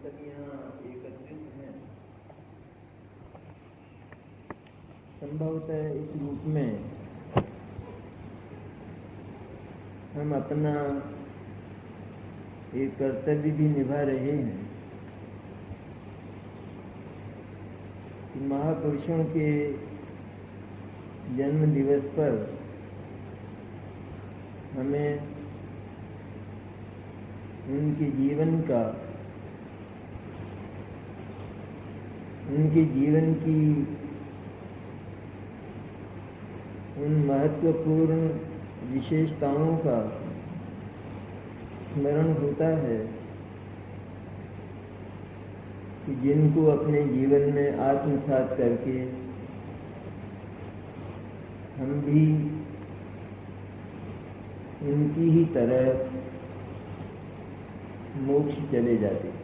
सब यहाँ एकत्रित हैं, संभवतः इस रूप में हम अपना एक कर्तव्य भी निभा रहे हैं कि महापुरुषों के जन्म दिवस पर हमें उनके जीवन की उन महत्वपूर्ण विशेषताओं का स्मरण होता है कि जिनको अपने जीवन में आत्मसात करके हम भी उनकी ही तरह मोक्ष चले जाते।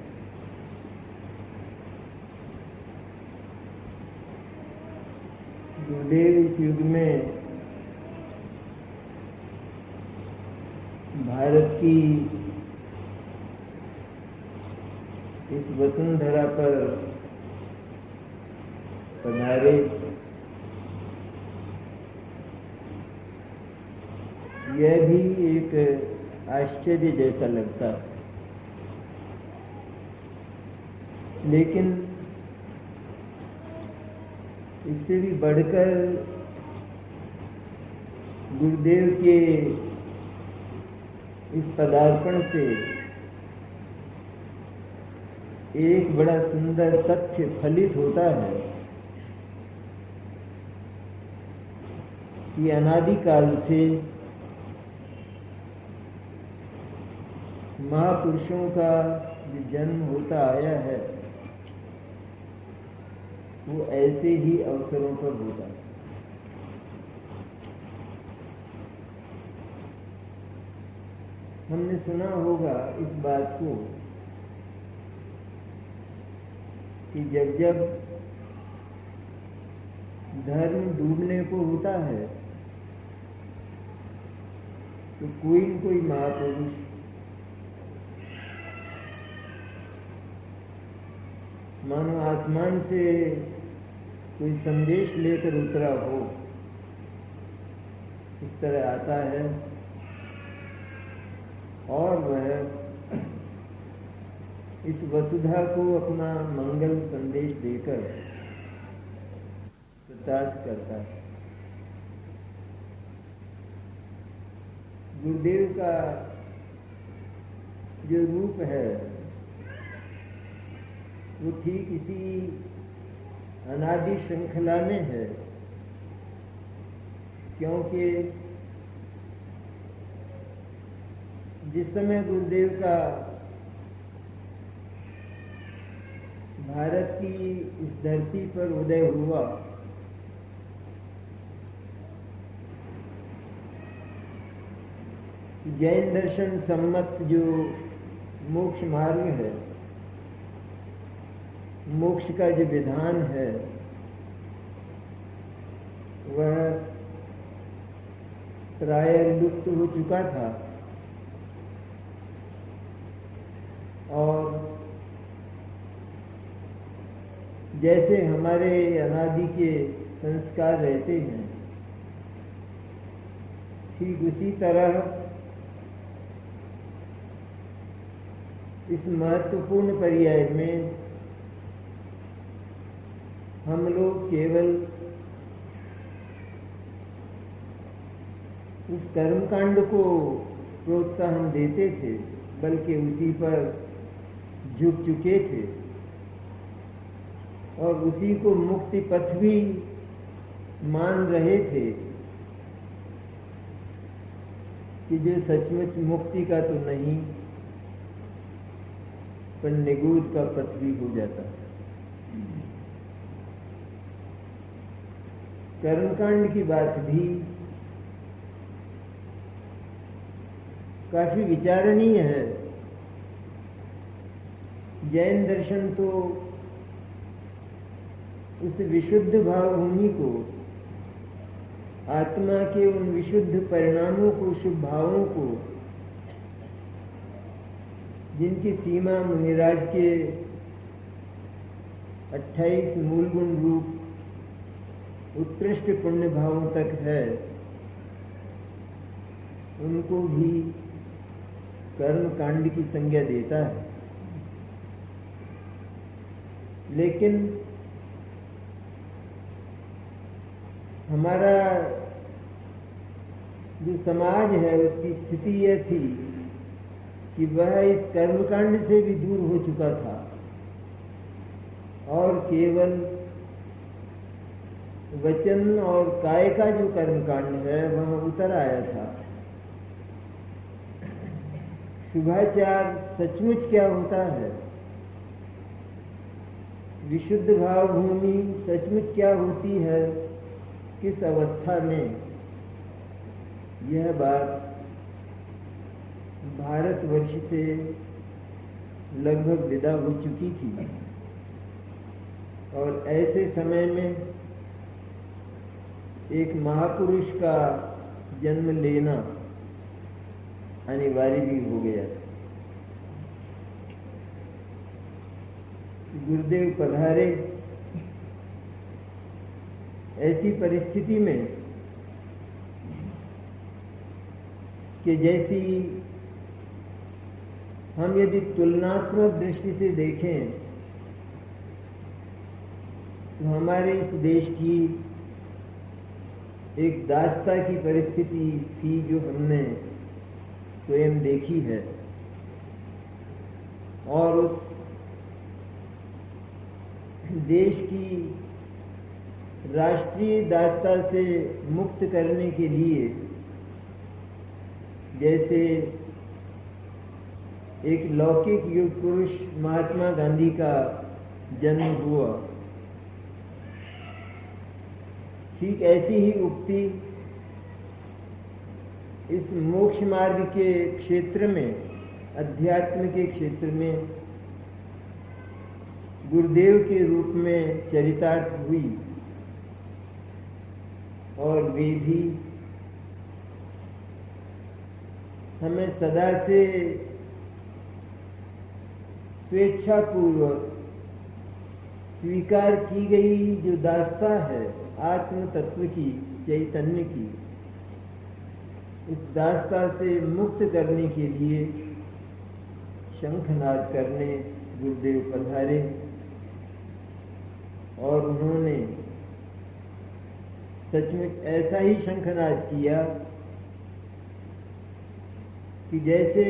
गुरुदेव इस युग में भारत की इस वसुंधरा पर पधारे। यह भी एक आश्चर्य जैसा लगता, लेकिन इससे भी बढ़कर गुरुदेव के इस पदार्पण से एक बड़ा सुंदर तथ्य फलित होता है कि अनादिकाल से महापुरुषों का जो जन्म होता आया है वो ऐसे ही अवसरों पर होता है। हमने सुना होगा इस बात को कि जब जब धर्म डूबने को होता है तो कोई न कोई महापुरुष मानो आसमान से कोई संदेश लेकर उतरा हो, इस तरह आता है और वह इस वसुधा को अपना मंगल संदेश देकर कृतार्थ करता है। गुरुदेव का जो रूप है वो ठीक इसी अनादि श्रृंखला में है, क्योंकि जिस समय गुरुदेव का भारत की इस धरती पर उदय हुआ जैन दर्शन सम्मत जो मोक्ष मार्ग है, मोक्ष का जो विधान है वह प्रायः लुप्त हो चुका था और जैसे हमारे अनादि के संस्कार रहते हैं ठीक उसी तरह इस महत्वपूर्ण पर्याय में हम लोग केवल उस कर्मकांड को प्रोत्साहन देते थे, बल्कि उसी पर झुक चुके थे और उसी को मुक्ति पथ भी मान रहे थे कि जो सचमुच मुक्ति का तो नहीं पर निगूढ़ का पथ भी हो जाता है। कर्मकांड की बात भी काफी विचारणीय है। जैन दर्शन तो उस विशुद्ध भावभूमि को, आत्मा के उन विशुद्ध परिणामों को, शुभ भावों को, जिनकी सीमा मुनिराज के 28 मूल गुण रूप उत्कृष्ट पुण्य भावों तक है, उनको भी कर्म कांड की संज्ञा देता है। लेकिन हमारा जो समाज है उसकी स्थिति यह थी कि वह इस कर्मकांड से भी दूर हो चुका था और केवल वचन और काय का जो कर्मकांड है वह उतर आया था। शुभाचार सचमुच क्या होता है, विशुद्ध भाव भूमि सचमुच क्या होती है, किस अवस्था में, यह बात भारतवर्ष से लगभग विदा हो चुकी थी और ऐसे समय में एक महापुरुष का जन्म लेना अनिवार्य भी हो गया था। गुरुदेव पधारे ऐसी परिस्थिति में कि जैसी हम यदि तुलनात्मक दृष्टि से देखें तो हमारे इस देश की एक दास्ता की परिस्थिति थी जो हमने स्वयं देखी है और उस देश की राष्ट्रीय दास्ता से मुक्त करने के लिए जैसे एक लौकिक युग पुरुष महात्मा गांधी का जन्म हुआ, ठीक ऐसी ही उक्ति इस मोक्ष मार्ग के क्षेत्र में, अध्यात्म के क्षेत्र में गुरुदेव के रूप में चरितार्थ हुई और वे भी हमें सदा से स्वेच्छापूर्वक स्वीकार की गई जो दास्ता है आत्म तत्व की, चैतन्य की, इस दास्ता से मुक्त करने के लिए शंखनाद करने गुरुदेव पधारे और उन्होंने सचमुच ऐसा ही शंखनाद किया कि जैसे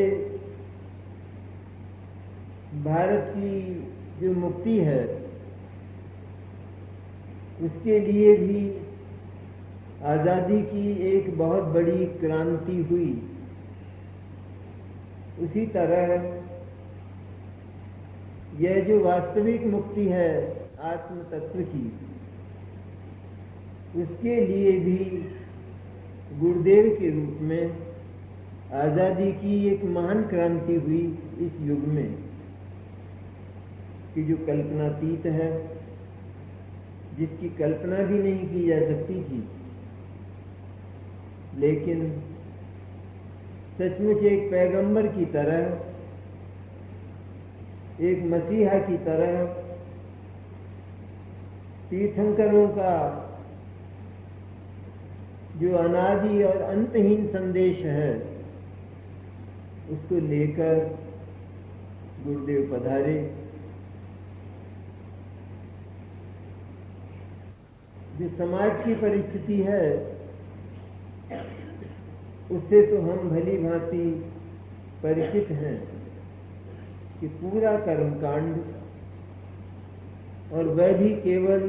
भारत की जो मुक्ति है उसके लिए भी आजादी की एक बहुत बड़ी क्रांति हुई, उसी तरह यह जो वास्तविक मुक्ति है आत्म तत्व की, उसके लिए भी गुरुदेव के रूप में आजादी की एक महान क्रांति हुई इस युग में कि जो कल्पनातीत है, जिसकी कल्पना भी नहीं की जा सकती थी, लेकिन सचमुच एक पैगंबर की तरह, एक मसीहा की तरह तीर्थंकरों का जो अनादि और अंतहीन संदेश है उसको लेकर गुरुदेव पधारे। जो समाज की परिस्थिति है उससे तो हम भली भांति परिचित हैं कि पूरा कर्मकांड, और वह भी केवल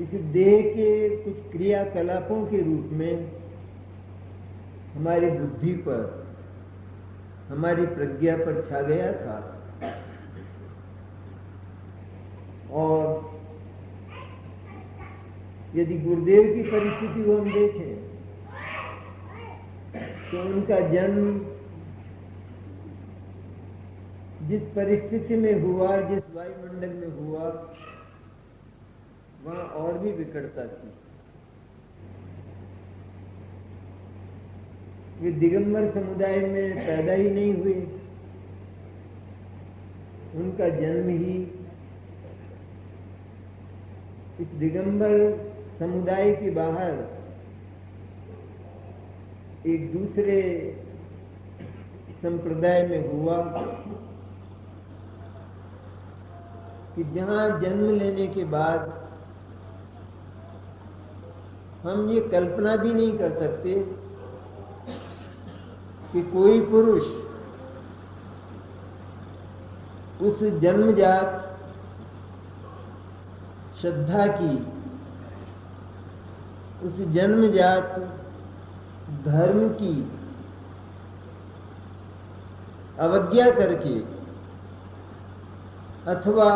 इस देह के कुछ क्रियाकलापों के रूप में हमारी बुद्धि पर, हमारी प्रज्ञा पर छा गया था। और यदि गुरुदेव की परिस्थिति को हम देखें तो उनका जन्म जिस परिस्थिति में हुआ, जिस वायुमंडल में हुआ, वहां और भी विकटता थी। वे दिगंबर समुदाय में पैदा ही नहीं हुए, उनका जन्म ही इस दिगंबर समुदाय के बाहर एक दूसरे संप्रदाय में हुआ कि जहां जन्म लेने के बाद हम ये कल्पना भी नहीं कर सकते कि कोई पुरुष उस जन्मजात श्रद्धा की, उस जन्मजात धर्म की अवज्ञा करके अथवा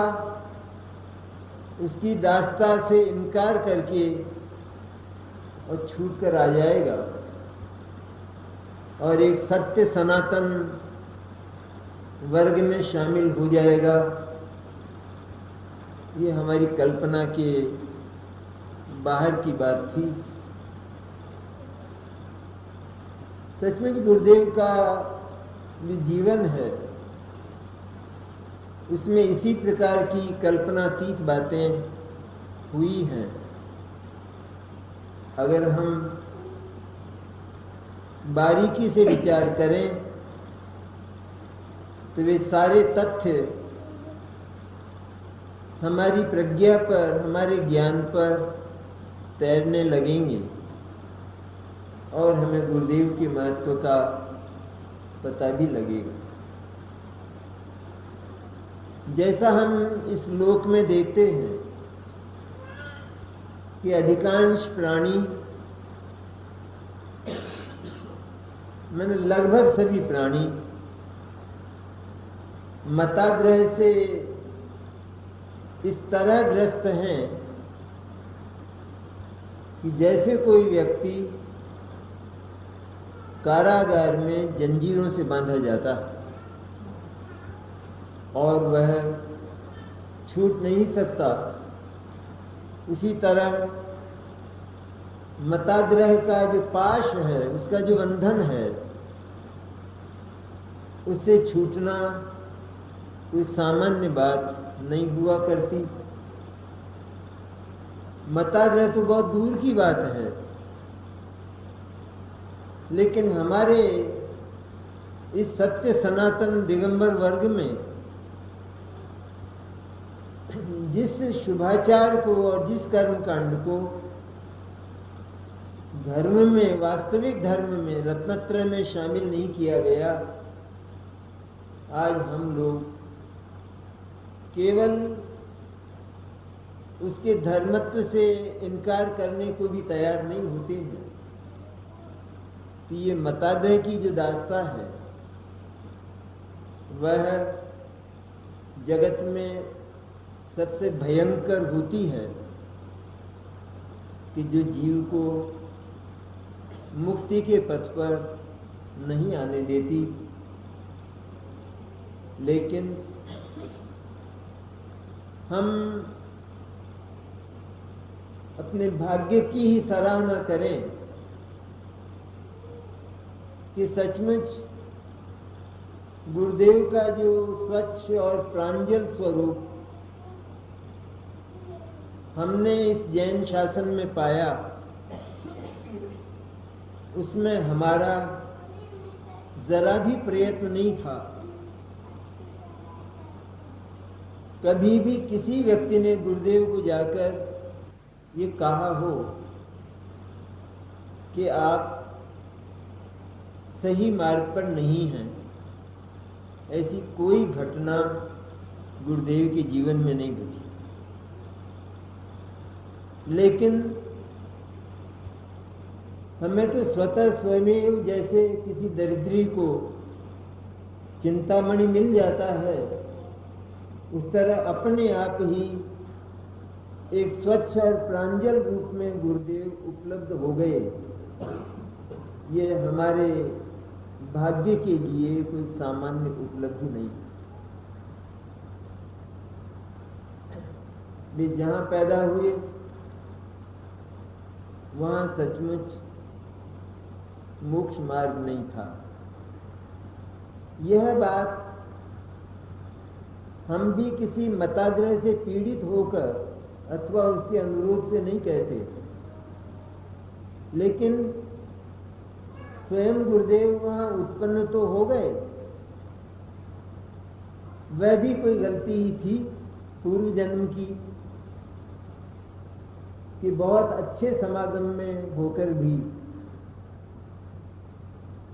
उसकी दास्ता से इनकार करके और छूट कर आ जाएगा और एक सत्य सनातन वर्ग में शामिल हो जाएगा। ये हमारी कल्पना के बाहर की बात थी। सचमुच गुरुदेव का जो जीवन है उसमें इसी प्रकार की कल्पनातीत बातें हुई हैं। अगर हम बारीकी से विचार करें तो वे सारे तथ्य हमारी प्रज्ञा पर, हमारे ज्ञान पर तैरने लगेंगे और हमें गुरुदेव के महत्व का पता भी लगेगा। जैसा हम इस लोक में देखते हैं कि अधिकांश प्राणी, मैंने लगभग सभी प्राणी मताग्रह से इस तरह ग्रस्त हैं कि जैसे कोई व्यक्ति कारागार में जंजीरों से बांधा जाता और वह छूट नहीं सकता, उसी तरह मताग्रह का जो पाश है, उसका जो बंधन है, उससे छूटना कोई सामान्य बात नहीं हुआ करती। मताग्रह तो बहुत दूर की बात है, लेकिन हमारे इस सत्य सनातन दिगंबर वर्ग में जिस शुभाचार को और जिस कर्मकांड को धर्म में, वास्तविक धर्म में, रत्नत्रय में शामिल नहीं किया गया, आज हम लोग केवल उसके धर्मत्व से इनकार करने को भी तैयार नहीं होते हैं। तो ये मताग्रह की जो दास्ता है वह जगत में सबसे भयंकर होती है कि जो जीव को मुक्ति के पथ पर नहीं आने देती। लेकिन हम अपने भाग्य की ही सराहना करें कि सचमुच गुरुदेव का जो स्वच्छ और प्रांजल स्वरूप हमने इस जैन शासन में पाया, उसमें हमारा जरा भी प्रयत्न नहीं था। कभी भी किसी व्यक्ति ने गुरुदेव को जाकर ये कहा हो कि आप सही मार्ग पर नहीं हैं, ऐसी कोई घटना गुरुदेव के जीवन में नहीं घटी। लेकिन हमें तो स्वतः स्वयं जैसे किसी दरिद्री को चिंतामणि मिल जाता है, उस तरह अपने आप ही एक स्वच्छ और प्रांजल रूप में गुरुदेव उपलब्ध हो गए। ये हमारे भाग्य के लिए कोई सामान्य उपलब्धि नहीं। वे जहां पैदा हुए वहां सचमुच मोक्ष मार्ग नहीं था। यह बात हम भी किसी मताग्रह से पीड़ित होकर अथवा उसके अनुरोध से नहीं कहते, लेकिन स्वयं गुरुदेव वहां उत्पन्न तो हो गए। वह भी कोई गलती ही थी पूर्व जन्म की कि बहुत अच्छे समागम में होकर भी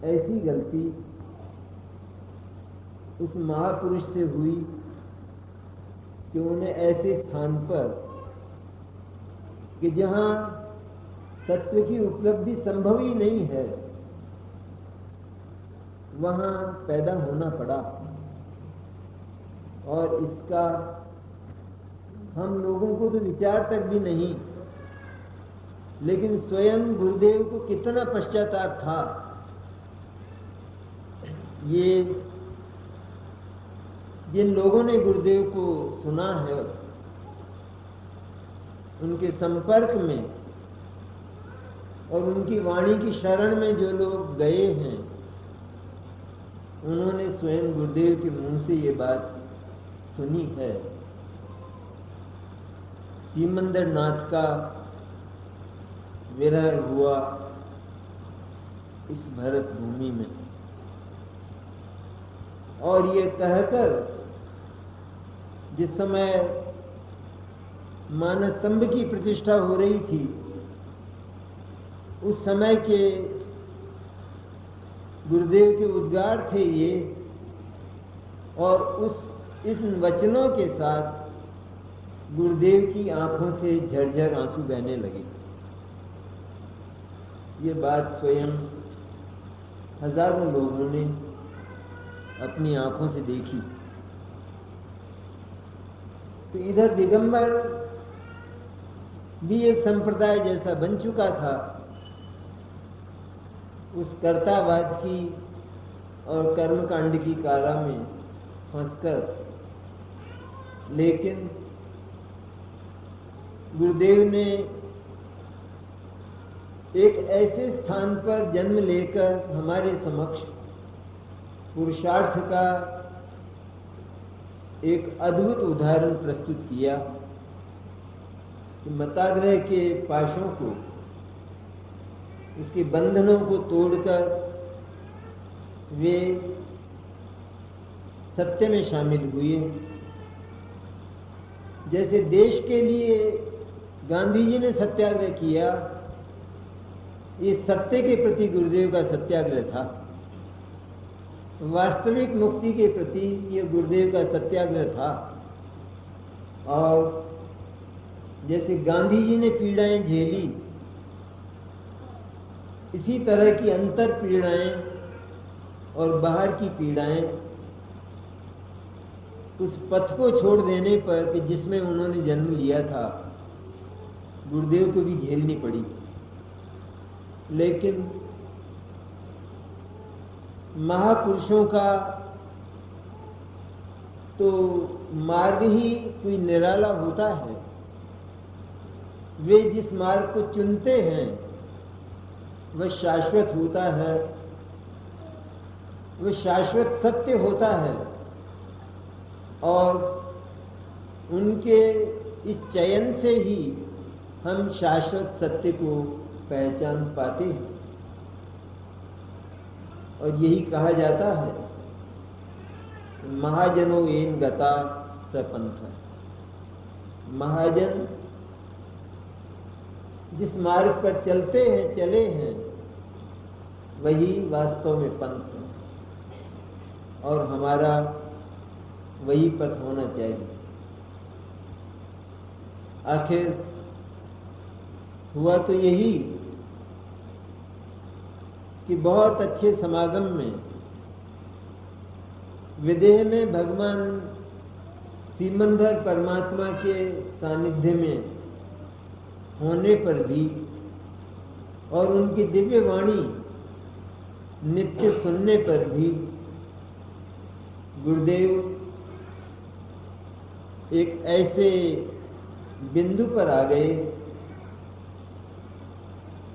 ऐसी गलती उस महापुरुष से हुई कि उन्हें ऐसे स्थान पर कि जहां तत्व की उपलब्धि संभव ही नहीं है, वहां पैदा होना पड़ा। और इसका हम लोगों को तो विचार तक भी नहीं, लेकिन स्वयं गुरुदेव को कितना पश्चाताप था। ये जिन लोगों ने गुरुदेव को सुना है, उनके संपर्क में और उनकी वाणी की शरण में जो लोग गए हैं, उन्होंने स्वयं गुरुदेव के मुंह से ये बात सुनी है। सिमंदर नाथ का विरह हुआ इस भरत भूमि में, और ये कहकर जिस समय मानस स्तंभ की प्रतिष्ठा हो रही थी, उस समय के गुरुदेव के उद्गार थे ये, और इन वचनों के साथ गुरुदेव की आंखों से झरझर आंसू बहने लगे। ये बात स्वयं हजारों लोगों ने अपनी आंखों से देखी। तो इधर दिगंबर भी एक संप्रदाय जैसा बन चुका था, उस कर्तावाद की और कर्मकांड की कारा में फंसकर। लेकिन गुरुदेव ने एक ऐसे स्थान पर जन्म लेकर हमारे समक्ष पुरुषार्थ का एक अद्भुत उदाहरण प्रस्तुत किया कि मताग्रह के पाशों को, उसके बंधनों को तोड़कर वे सत्य में शामिल हुए। जैसे देश के लिए गांधी जी ने सत्याग्रह किया, ये सत्य के प्रति गुरुदेव का सत्याग्रह था। वास्तविक मुक्ति के प्रति ये गुरुदेव का सत्याग्रह था। और जैसे गांधी जी ने पीड़ाएं झेली, इसी तरह की अंतर पीड़ाएं और बाहर की पीड़ाएं उस पथ को छोड़ देने पर कि जिसमें उन्होंने जन्म लिया था, गुरुदेव को भी झेलनी पड़ी। लेकिन महापुरुषों का तो मार्ग ही कोई निराला होता है। वे जिस मार्ग को चुनते हैं वह शाश्वत होता है, वह शाश्वत सत्य होता है। और उनके इस चयन से ही हम शाश्वत सत्य को पहचान पाते हैं। और यही कहा जाता है, महाजनो येन गता सपंथ। महाजन जिस मार्ग पर चले हैं, वही वास्तव में पंथ है, और हमारा वही पथ होना चाहिए। आखिर हुआ तो यही कि बहुत अच्छे समागम में विदेह में भगवान सिमंदर परमात्मा के सानिध्य में होने पर भी और उनकी दिव्य वाणी नित्य सुनने पर भी गुरुदेव एक ऐसे बिंदु पर आ गए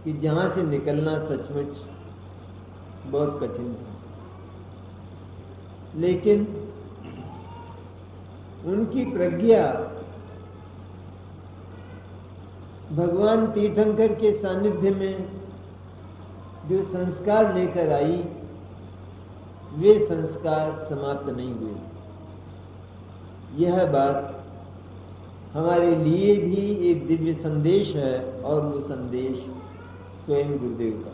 कि जहां से निकलना सचमुच बहुत कठिन था। लेकिन उनकी प्रज्ञा भगवान तीर्थंकर के सानिध्य में जो संस्कार लेकर आई, वे संस्कार समाप्त नहीं हुए। यह बात हमारे लिए भी एक दिव्य संदेश है, और वो संदेश स्वयं गुरुदेव का।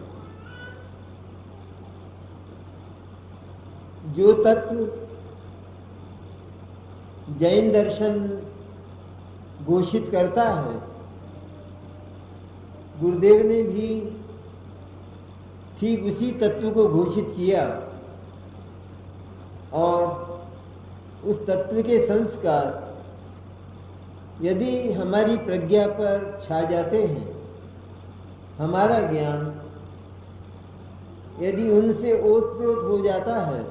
जो तत्व जैन दर्शन घोषित करता है, गुरुदेव ने भी ठीक उसी तत्व को घोषित किया, और उस तत्व के संस्कार यदि हमारी प्रज्ञा पर छा जाते हैं, हमारा ज्ञान यदि उनसे ओतप्रोत हो जाता है,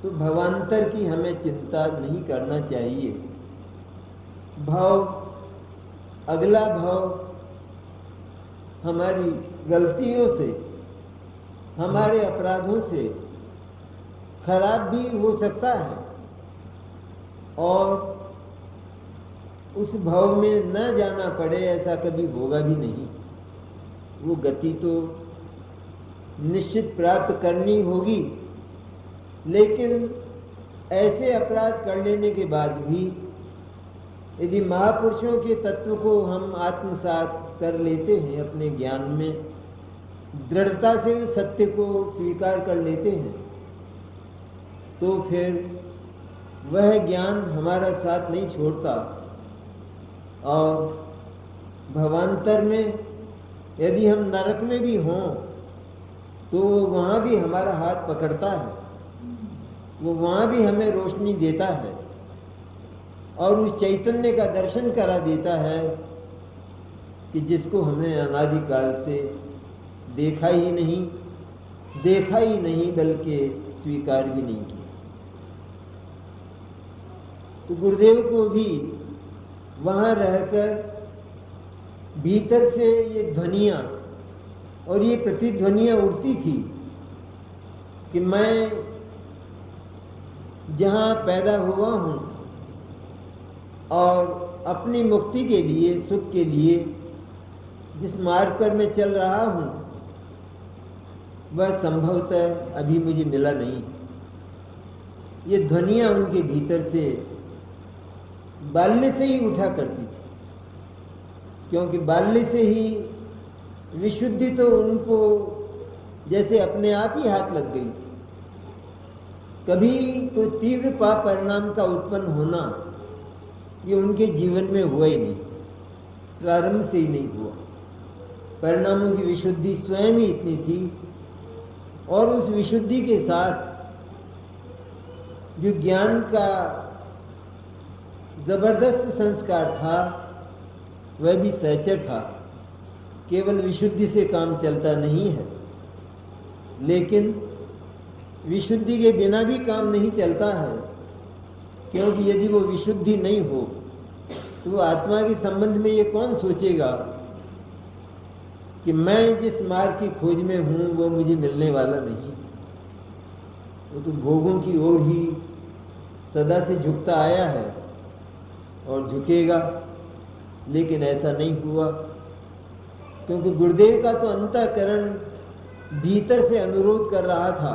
तो भवांतर की हमें चिंता नहीं करना चाहिए। भाव, अगला भाव हमारी गलतियों से, हमारे अपराधों से खराब भी हो सकता है, और उस भाव में न जाना पड़े ऐसा कभी होगा भी नहीं। वो गति तो निश्चित प्राप्त करनी होगी, लेकिन ऐसे अपराध कर लेने के बाद भी यदि महापुरुषों के तत्व को हम आत्मसात कर लेते हैं, अपने ज्ञान में दृढ़ता से सत्य को स्वीकार कर लेते हैं, तो फिर वह ज्ञान हमारा साथ नहीं छोड़ता, और भवांतर में यदि हम नरक में भी हों, तो वहां भी हमारा हाथ पकड़ता है, वो वहां भी हमें रोशनी देता है, और उस चैतन्य का दर्शन करा देता है कि जिसको हमने अनादिकाल से देखा ही नहीं बल्कि स्वीकार भी नहीं किया। तो गुरुदेव को भी वहां रहकर भीतर से ये ध्वनियां और ये प्रतिध्वनियां उठती थी कि मैं जहां पैदा हुआ हूं और अपनी मुक्ति के लिए, सुख के लिए जिस मार्ग पर मैं चल रहा हूं, वह संभवतः अभी मुझे मिला नहीं। ये ध्वनियां उनके भीतर से बाल्य से ही उठा करती थी, क्योंकि बाल्य से ही विशुद्धि तो उनको जैसे अपने आप ही हाथ लग गई थी। कभी तो तीव्र पाप परिणाम का उत्पन्न होना ये उनके जीवन में हुआ ही नहीं, प्रारंभ से ही नहीं हुआ। परिणामों की विशुद्धि स्वयं ही इतनी थी, और उस विशुद्धि के साथ जो ज्ञान का जबरदस्त संस्कार था, वह भी सहचर था। केवल विशुद्धि से काम चलता नहीं है, लेकिन विशुद्धि के बिना भी काम नहीं चलता है, क्योंकि यदि वो विशुद्धि नहीं हो तो वो आत्मा के संबंध में ये कौन सोचेगा कि मैं जिस मार्ग की खोज में हूं वो मुझे मिलने वाला नहीं। वो तो भोगों की ओर ही सदा से झुकता आया है और झुकेगा, लेकिन ऐसा नहीं हुआ, क्योंकि गुरुदेव का तो अंतःकरण भीतर से अनुरोध कर रहा था।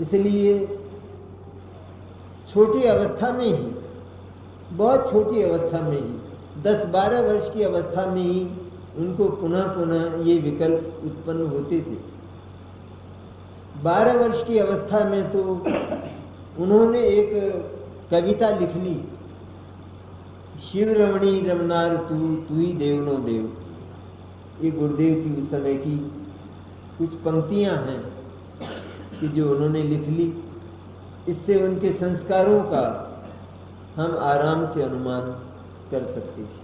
इसलिए छोटी अवस्था में ही, बहुत छोटी अवस्था में ही, 10-12 वर्ष की अवस्था में ही उनको पुनः पुनः ये विकल्प उत्पन्न होते थे। 12 वर्ष की अवस्था में तो उन्होंने एक कविता लिख ली, शिव रमणी रमनार तू ही देवनो देव। ये गुरुदेव की उस समय की कुछ पंक्तियां हैं कि जो उन्होंने लिख ली। इससे उनके संस्कारों का हम आराम से अनुमान कर सकते हैं।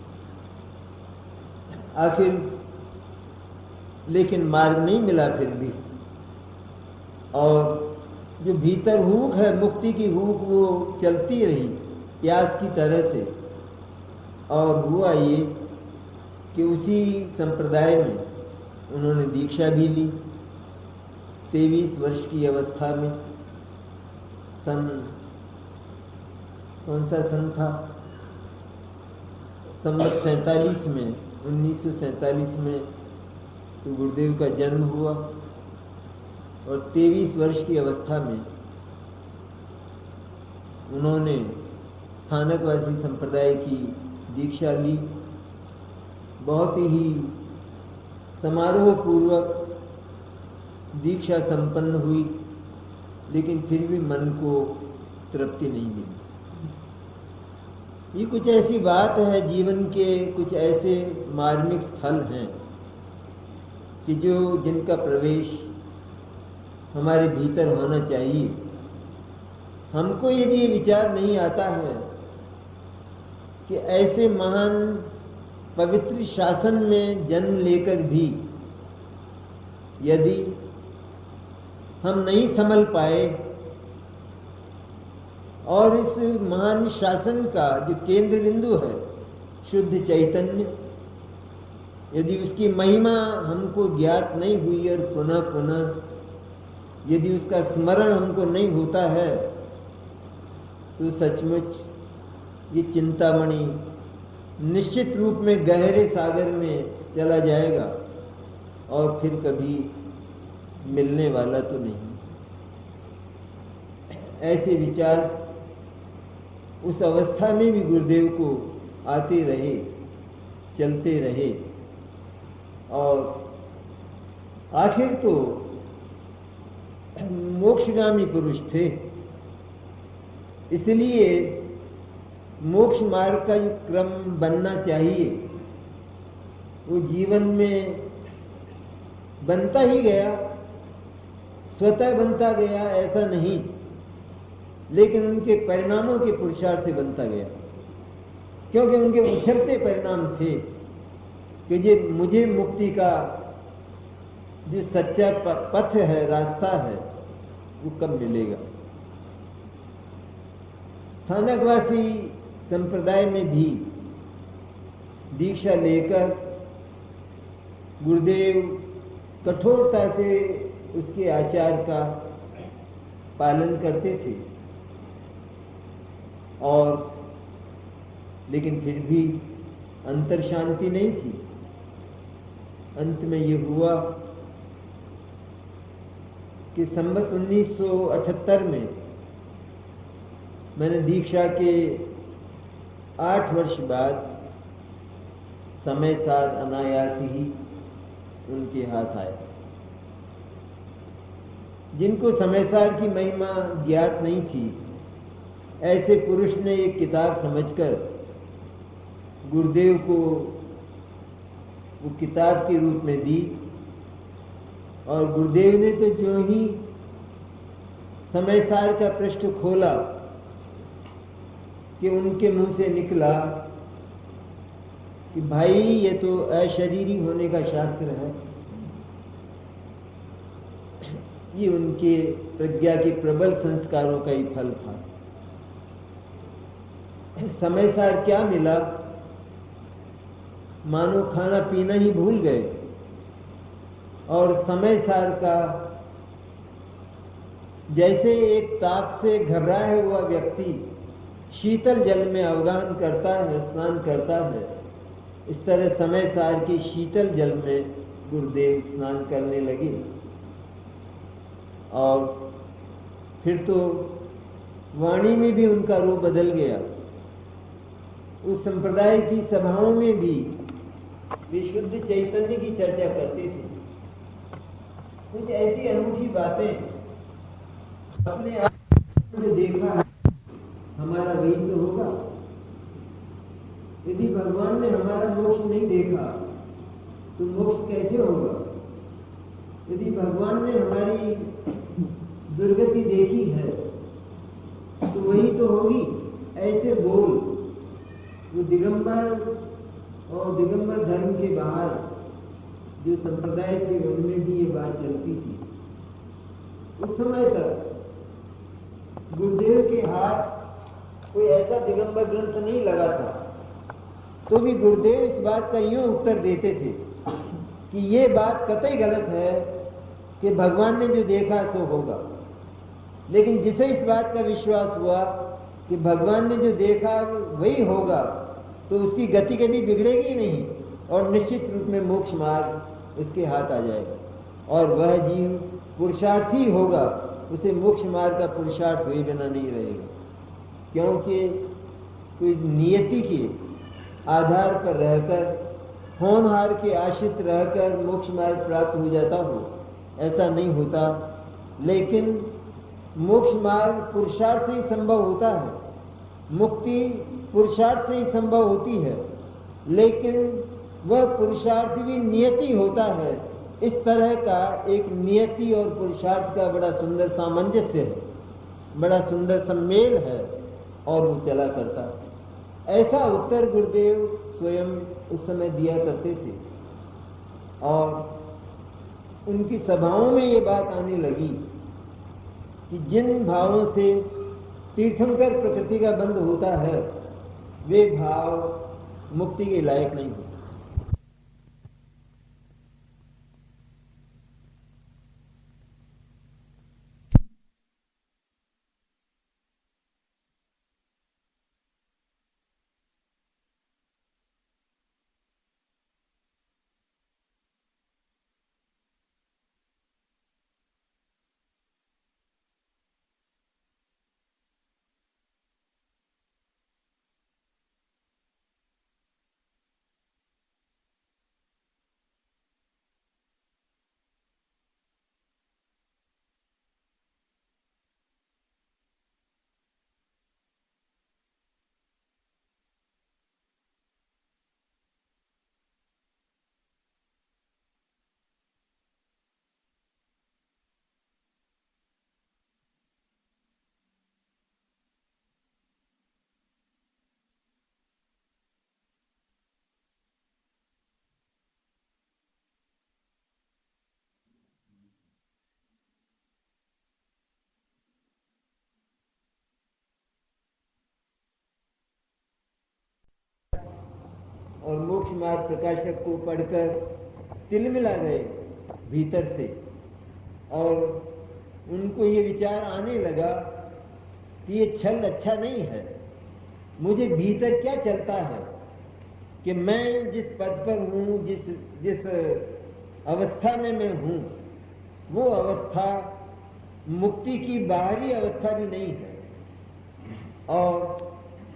आखिर लेकिन मार्ग नहीं मिला फिर भी, और जो भीतर हुक है, मुक्ति की हुक, वो चलती रही प्यास की तरह से। और हुआ ये कि उसी संप्रदाय में उन्होंने दीक्षा भी ली 23 वर्ष की अवस्था में। कौन सा सन था? संवत 47 में 1947 में तो गुरुदेव का जन्म हुआ और 23 वर्ष की अवस्था में उन्होंने स्थानकवासी संप्रदाय की दीक्षा ली। बहुत ही समारोह पूर्वक दीक्षा संपन्न हुई, लेकिन फिर भी मन को तृप्ति नहीं मिली। ये कुछ ऐसी बात है, जीवन के कुछ ऐसे मार्मिक स्थल हैं कि जिनका प्रवेश हमारे भीतर होना चाहिए। हमको यदि ये विचार नहीं आता है कि ऐसे महान पवित्र शासन में जन्म लेकर भी यदि हम नहीं संभल पाए और इस महान शासन का जो केंद्र बिंदु है शुद्ध चैतन्य, यदि उसकी महिमा हमको ज्ञात नहीं हुई और पुनः पुनः यदि उसका स्मरण हमको नहीं होता है, तो सचमुच ये चिंतामणि निश्चित रूप में गहरे सागर में चला जाएगा और फिर कभी मिलने वाला तो नहीं। ऐसे विचार उस अवस्था में भी गुरुदेव को आते रहे, चलते रहे और आखिर तो मोक्षगामी पुरुष थे। इसलिए मोक्ष मार्ग का जो क्रम बनना चाहिए वो जीवन में बनता ही गया, स्वतः बनता गया ऐसा नहीं, लेकिन उनके परिणामों के पुरुषार्थ से बनता गया, क्योंकि उनके उछलते परिणाम थे कि मुझे मुक्ति का जो सच्चा पथ है, रास्ता है, वो कब मिलेगा। स्थानकवासी संप्रदाय में भी दीक्षा लेकर गुरुदेव कठोरता से उसके आचार का पालन करते थे और लेकिन फिर भी अंतर शांति नहीं थी। अंत में ये हुआ कि संवत 1978 में मैंने दीक्षा के 8 वर्ष बाद समय साथ अनायास ही उनके हाथ आया। जिनको समयसार की महिमा ज्ञात नहीं थी, ऐसे पुरुष ने एक किताब समझकर गुरुदेव को वो किताब के रूप में दी और गुरुदेव ने तो जो ही समयसार का पृष्ठ खोला कि उनके मुंह से निकला कि भाई ये तो अशरीरी होने का शास्त्र है। ये उनके प्रज्ञा के प्रबल संस्कारों का ही फल था। समयसार क्या मिला, मानो खाना पीना ही भूल गए और समयसार का जैसे एक ताप से घबराया हुआ व्यक्ति शीतल जल में अवगाहन करता है, स्नान करता है, इस तरह समयसार के शीतल जल में गुरुदेव स्नान करने लगे और फिर तो वाणी में भी उनका रूप बदल गया। उस संप्रदाय की सभाओं में भी वे शुद्ध चैतन्य की चर्चा करते थे। कुछ ऐसी अनूठी बातें अपने आप जो देखा है, हमारा वही तो होगा। यदि भगवान ने हमारा मोक्ष नहीं देखा तो मोक्ष कैसे होगा। यदि भगवान ने हमारी दुर्गति देखी है तो वही तो होगी। ऐसे बोल वो दिगंबर और दिगंबर धर्म के बाहर जो संप्रदाय थे उनमें भी ये बात चलती थी। उस समय तक गुरुदेव के हाथ कोई ऐसा दिगंबर ग्रंथ नहीं लगा था, तो भी गुरुदेव इस बात का यूं उत्तर देते थे कि ये बात कतई गलत है कि भगवान ने जो देखा सो होगा। लेकिन जिसे इस बात का विश्वास हुआ कि भगवान ने जो देखा वही होगा, तो उसकी गति कभी बिगड़ेगी नहीं और निश्चित रूप में मोक्ष मार्ग उसके हाथ आ जाएगा। और वह जीव पुरुषार्थी होगा, उसे मोक्ष मार्ग का पुरुषार्थ हुए बिना नहीं रहेगा, क्योंकि कोई नियति के आधार पर रहकर, होनहार के आश्रित रहकर मोक्ष मार्ग प्राप्त हो जाता हो, ऐसा नहीं होता। लेकिन मोक्ष मार्ग पुरुषार्थ से ही संभव होता है, मुक्ति पुरुषार्थ से ही संभव होती है, लेकिन वह पुरुषार्थ भी नियति होता है। इस तरह का एक नियति और पुरुषार्थ का बड़ा सुंदर सामंजस्य है, बड़ा सुंदर सम्मेल है और वो चला करता है। ऐसा उत्तर गुरुदेव स्वयं उस समय दिया करते थे और उनकी सभाओं में ये बात आने लगी कि जिन भावों से तीर्थंकर प्रकृति का बंध होता है वे भाव मुक्ति के लायक नहीं होते। और मोक्ष मार्ग प्रकाशक को पढ़कर तिलमिला गए भीतर से और उनको ये विचार आने लगा कि ये छल अच्छा नहीं है। मुझे भीतर क्या चलता है कि मैं जिस पद पर हूँ, जिस अवस्था में मैं हूँ, वो अवस्था मुक्ति की बाहरी अवस्था भी नहीं है। और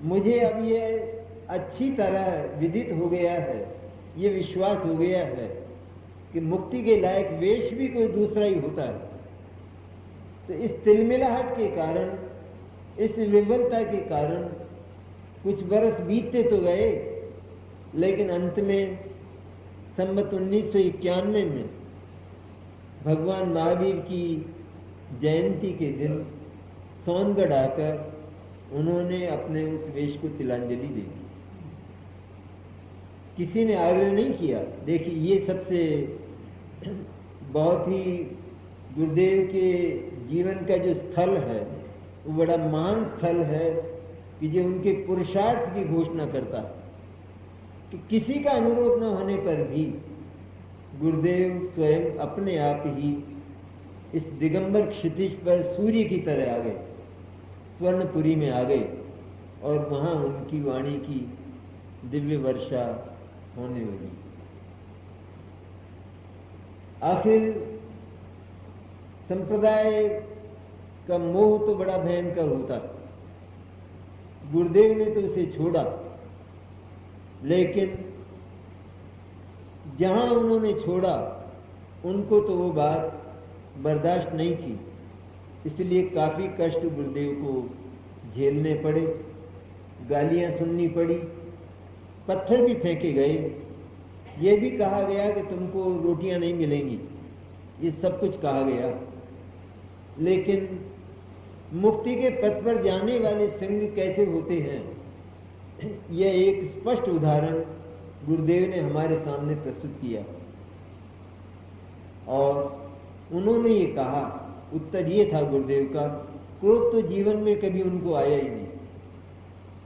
मुझे अब ये अच्छी तरह विदित हो गया है, ये विश्वास हो गया है कि मुक्ति के लायक वेश भी कोई दूसरा ही होता है। तो इस तिलमिलाहट के कारण, इस विवलता के कारण कुछ बरस बीतते तो गए, लेकिन अंत में संवत 1991 में भगवान महावीर की जयंती के दिन सोनगढ़ आकर उन्होंने अपने उस वेश को तिलांजलि दे दी। किसी ने आग्रह नहीं किया। देखिए, ये सबसे बहुत ही गुरुदेव के जीवन का जो स्थल है वो बड़ा महान स्थल है कि जो उनके पुरुषार्थ की घोषणा करता है कि किसी का अनुरोध न होने पर भी गुरुदेव स्वयं अपने आप ही इस दिगंबर क्षितिज पर सूर्य की तरह आ गए, स्वर्णपुरी में आ गए और वहां उनकी वाणी की दिव्य वर्षा होने लगी। आखिर संप्रदाय का मोह तो बड़ा भयंकर होता है। गुरुदेव ने तो उसे छोड़ा, लेकिन जहां उन्होंने छोड़ा उनको तो वो बात बर्दाश्त नहीं थी, इसलिए काफी कष्ट गुरुदेव को झेलने पड़े, गालियां सुननी पड़ी, पत्थर भी फेंके गए, ये भी कहा गया कि तुमको रोटियां नहीं मिलेंगी, ये सब कुछ कहा गया। लेकिन मुक्ति के पथ पर जाने वाले संग कैसे होते हैं, यह एक स्पष्ट उदाहरण गुरुदेव ने हमारे सामने प्रस्तुत किया। और उन्होंने ये कहा, उत्तर ये था गुरुदेव का, क्रोध तो जीवन में कभी उनको आया ही नहीं।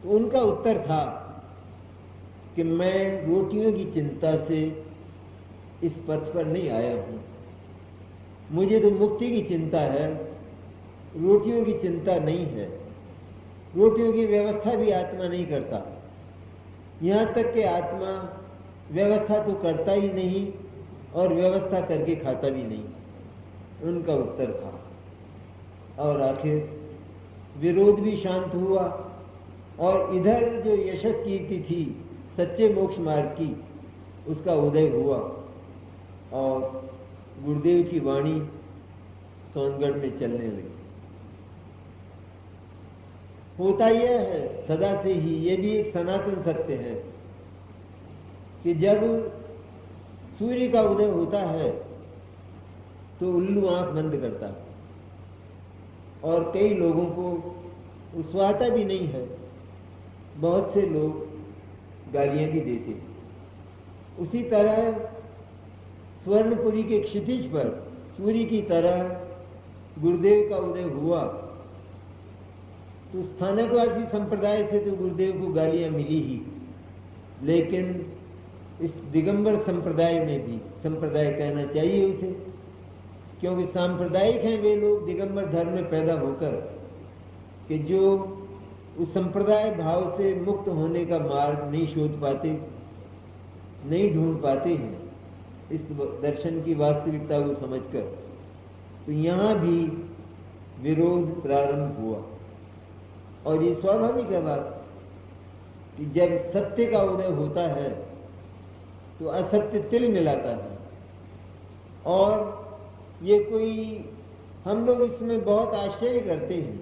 तो उनका उत्तर था कि मैं रोटियों की चिंता से इस पथ पर नहीं आया हूं, मुझे तो मुक्ति की चिंता है, रोटियों की चिंता नहीं है। रोटियों की व्यवस्था भी आत्मा नहीं करता, यहाँ तक कि आत्मा व्यवस्था तो करता ही नहीं और व्यवस्था करके खाता भी नहीं, उनका उत्तर था। और आखिर विरोध भी शांत हुआ और इधर जो यशस कीर्ति थी सच्चे मोक्ष मार्ग की, उसका उदय हुआ और गुरुदेव की वाणी सोनगढ़ में चलने लगी। होता यह है सदा से ही, ये भी एक सनातन सत्य है कि जब सूर्य का उदय होता है तो उल्लू आंख बंद करता है और कई लोगों को उस्वाता भी नहीं है, बहुत से लोग गालियां भी देते हैं। उसी तरह स्वर्णपुरी के क्षितिज पर सूर्य की तरह गुरुदेव का उदय हुआ तो स्थानकवासी संप्रदाय से तो गुरुदेव को गालियां मिली ही, लेकिन इस दिगंबर संप्रदाय में भी, संप्रदाय कहना चाहिए उसे, क्योंकि सांप्रदायिक हैं वे लोग दिगंबर धर्म में पैदा होकर कि जो उस संप्रदाय भाव से मुक्त होने का मार्ग नहीं शोध पाते, नहीं ढूंढ पाते हैं इस दर्शन की वास्तविकता को समझकर। तो यहां भी विरोध प्रारंभ हुआ और ये स्वाभाविक है बात कि जब सत्य का उदय होता है तो असत्य तिल मिलाता है। और ये कोई, हम लोग इसमें बहुत आश्चर्य करते हैं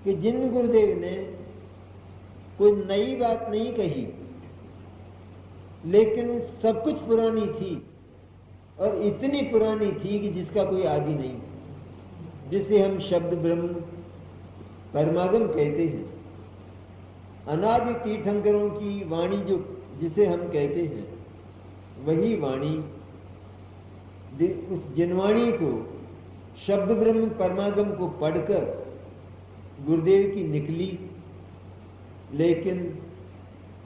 कि जिन गुरुदेव ने कोई नई बात नहीं कही लेकिन सब कुछ पुरानी थी और इतनी पुरानी थी कि जिसका कोई आदि नहीं, जिसे हम शब्द ब्रह्म परमागम कहते हैं, अनादि तीर्थंकरों की वाणी जो जिसे हम कहते हैं, वही वाणी उस जिनवाणी को, शब्द ब्रह्म परमागम को पढ़कर गुरुदेव की निकली। लेकिन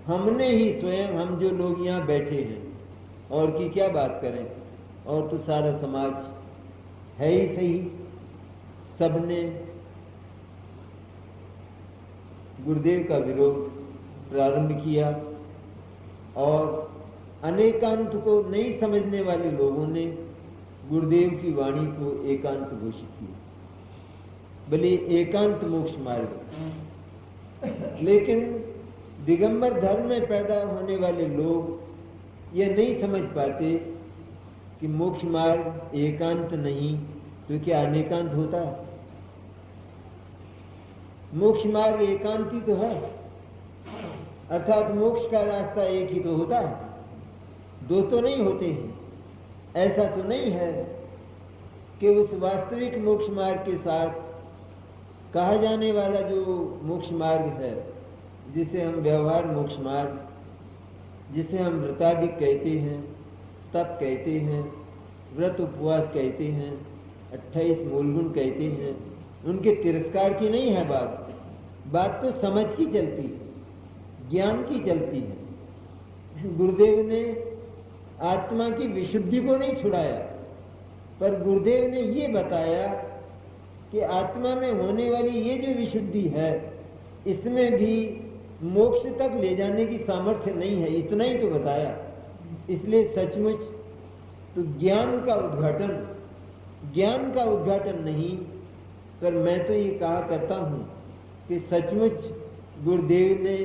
हमने ही स्वयं, हम जो लोग यहाँ बैठे हैं और की क्या बात करें, और तो सारा समाज है ही सही, सबने गुरुदेव का विरोध प्रारंभ किया और अनेकांत को नहीं समझने वाले लोगों ने गुरुदेव की वाणी को एकांत घोषित किया, भले एकांत मोक्ष मार्ग। लेकिन दिगंबर धर्म में पैदा होने वाले लोग ये नहीं समझ पाते कि मोक्ष मार्ग एकांत नहीं तो क्या अनेकांत होता है। मोक्ष मार्ग एकांत ही तो है, अर्थात मोक्ष का रास्ता एक ही तो होता है, दो तो नहीं होते हैं। ऐसा तो नहीं है कि उस वास्तविक मोक्ष मार्ग के साथ कहा जाने वाला जो मोक्ष मार्ग है, जिसे हम व्यवहार मोक्ष मार्ग, जिसे हम व्रताधिक कहते हैं, तप कहते हैं, व्रत उपवास कहते हैं, 28 मूलगुण कहते हैं, उनके तिरस्कार की नहीं है बात तो समझ की चलती है, ज्ञान की चलती है। गुरुदेव ने आत्मा की विशुद्धि को नहीं छुड़ाया, पर गुरुदेव ने ये बताया कि आत्मा में होने वाली ये जो विशुद्धि है, इसमें भी मोक्ष तक ले जाने की सामर्थ्य नहीं है, इतना ही तो बताया। इसलिए सचमुच तो ज्ञान का उद्घाटन नहीं, पर मैं तो ये कहा करता हूं कि सचमुच गुरुदेव ने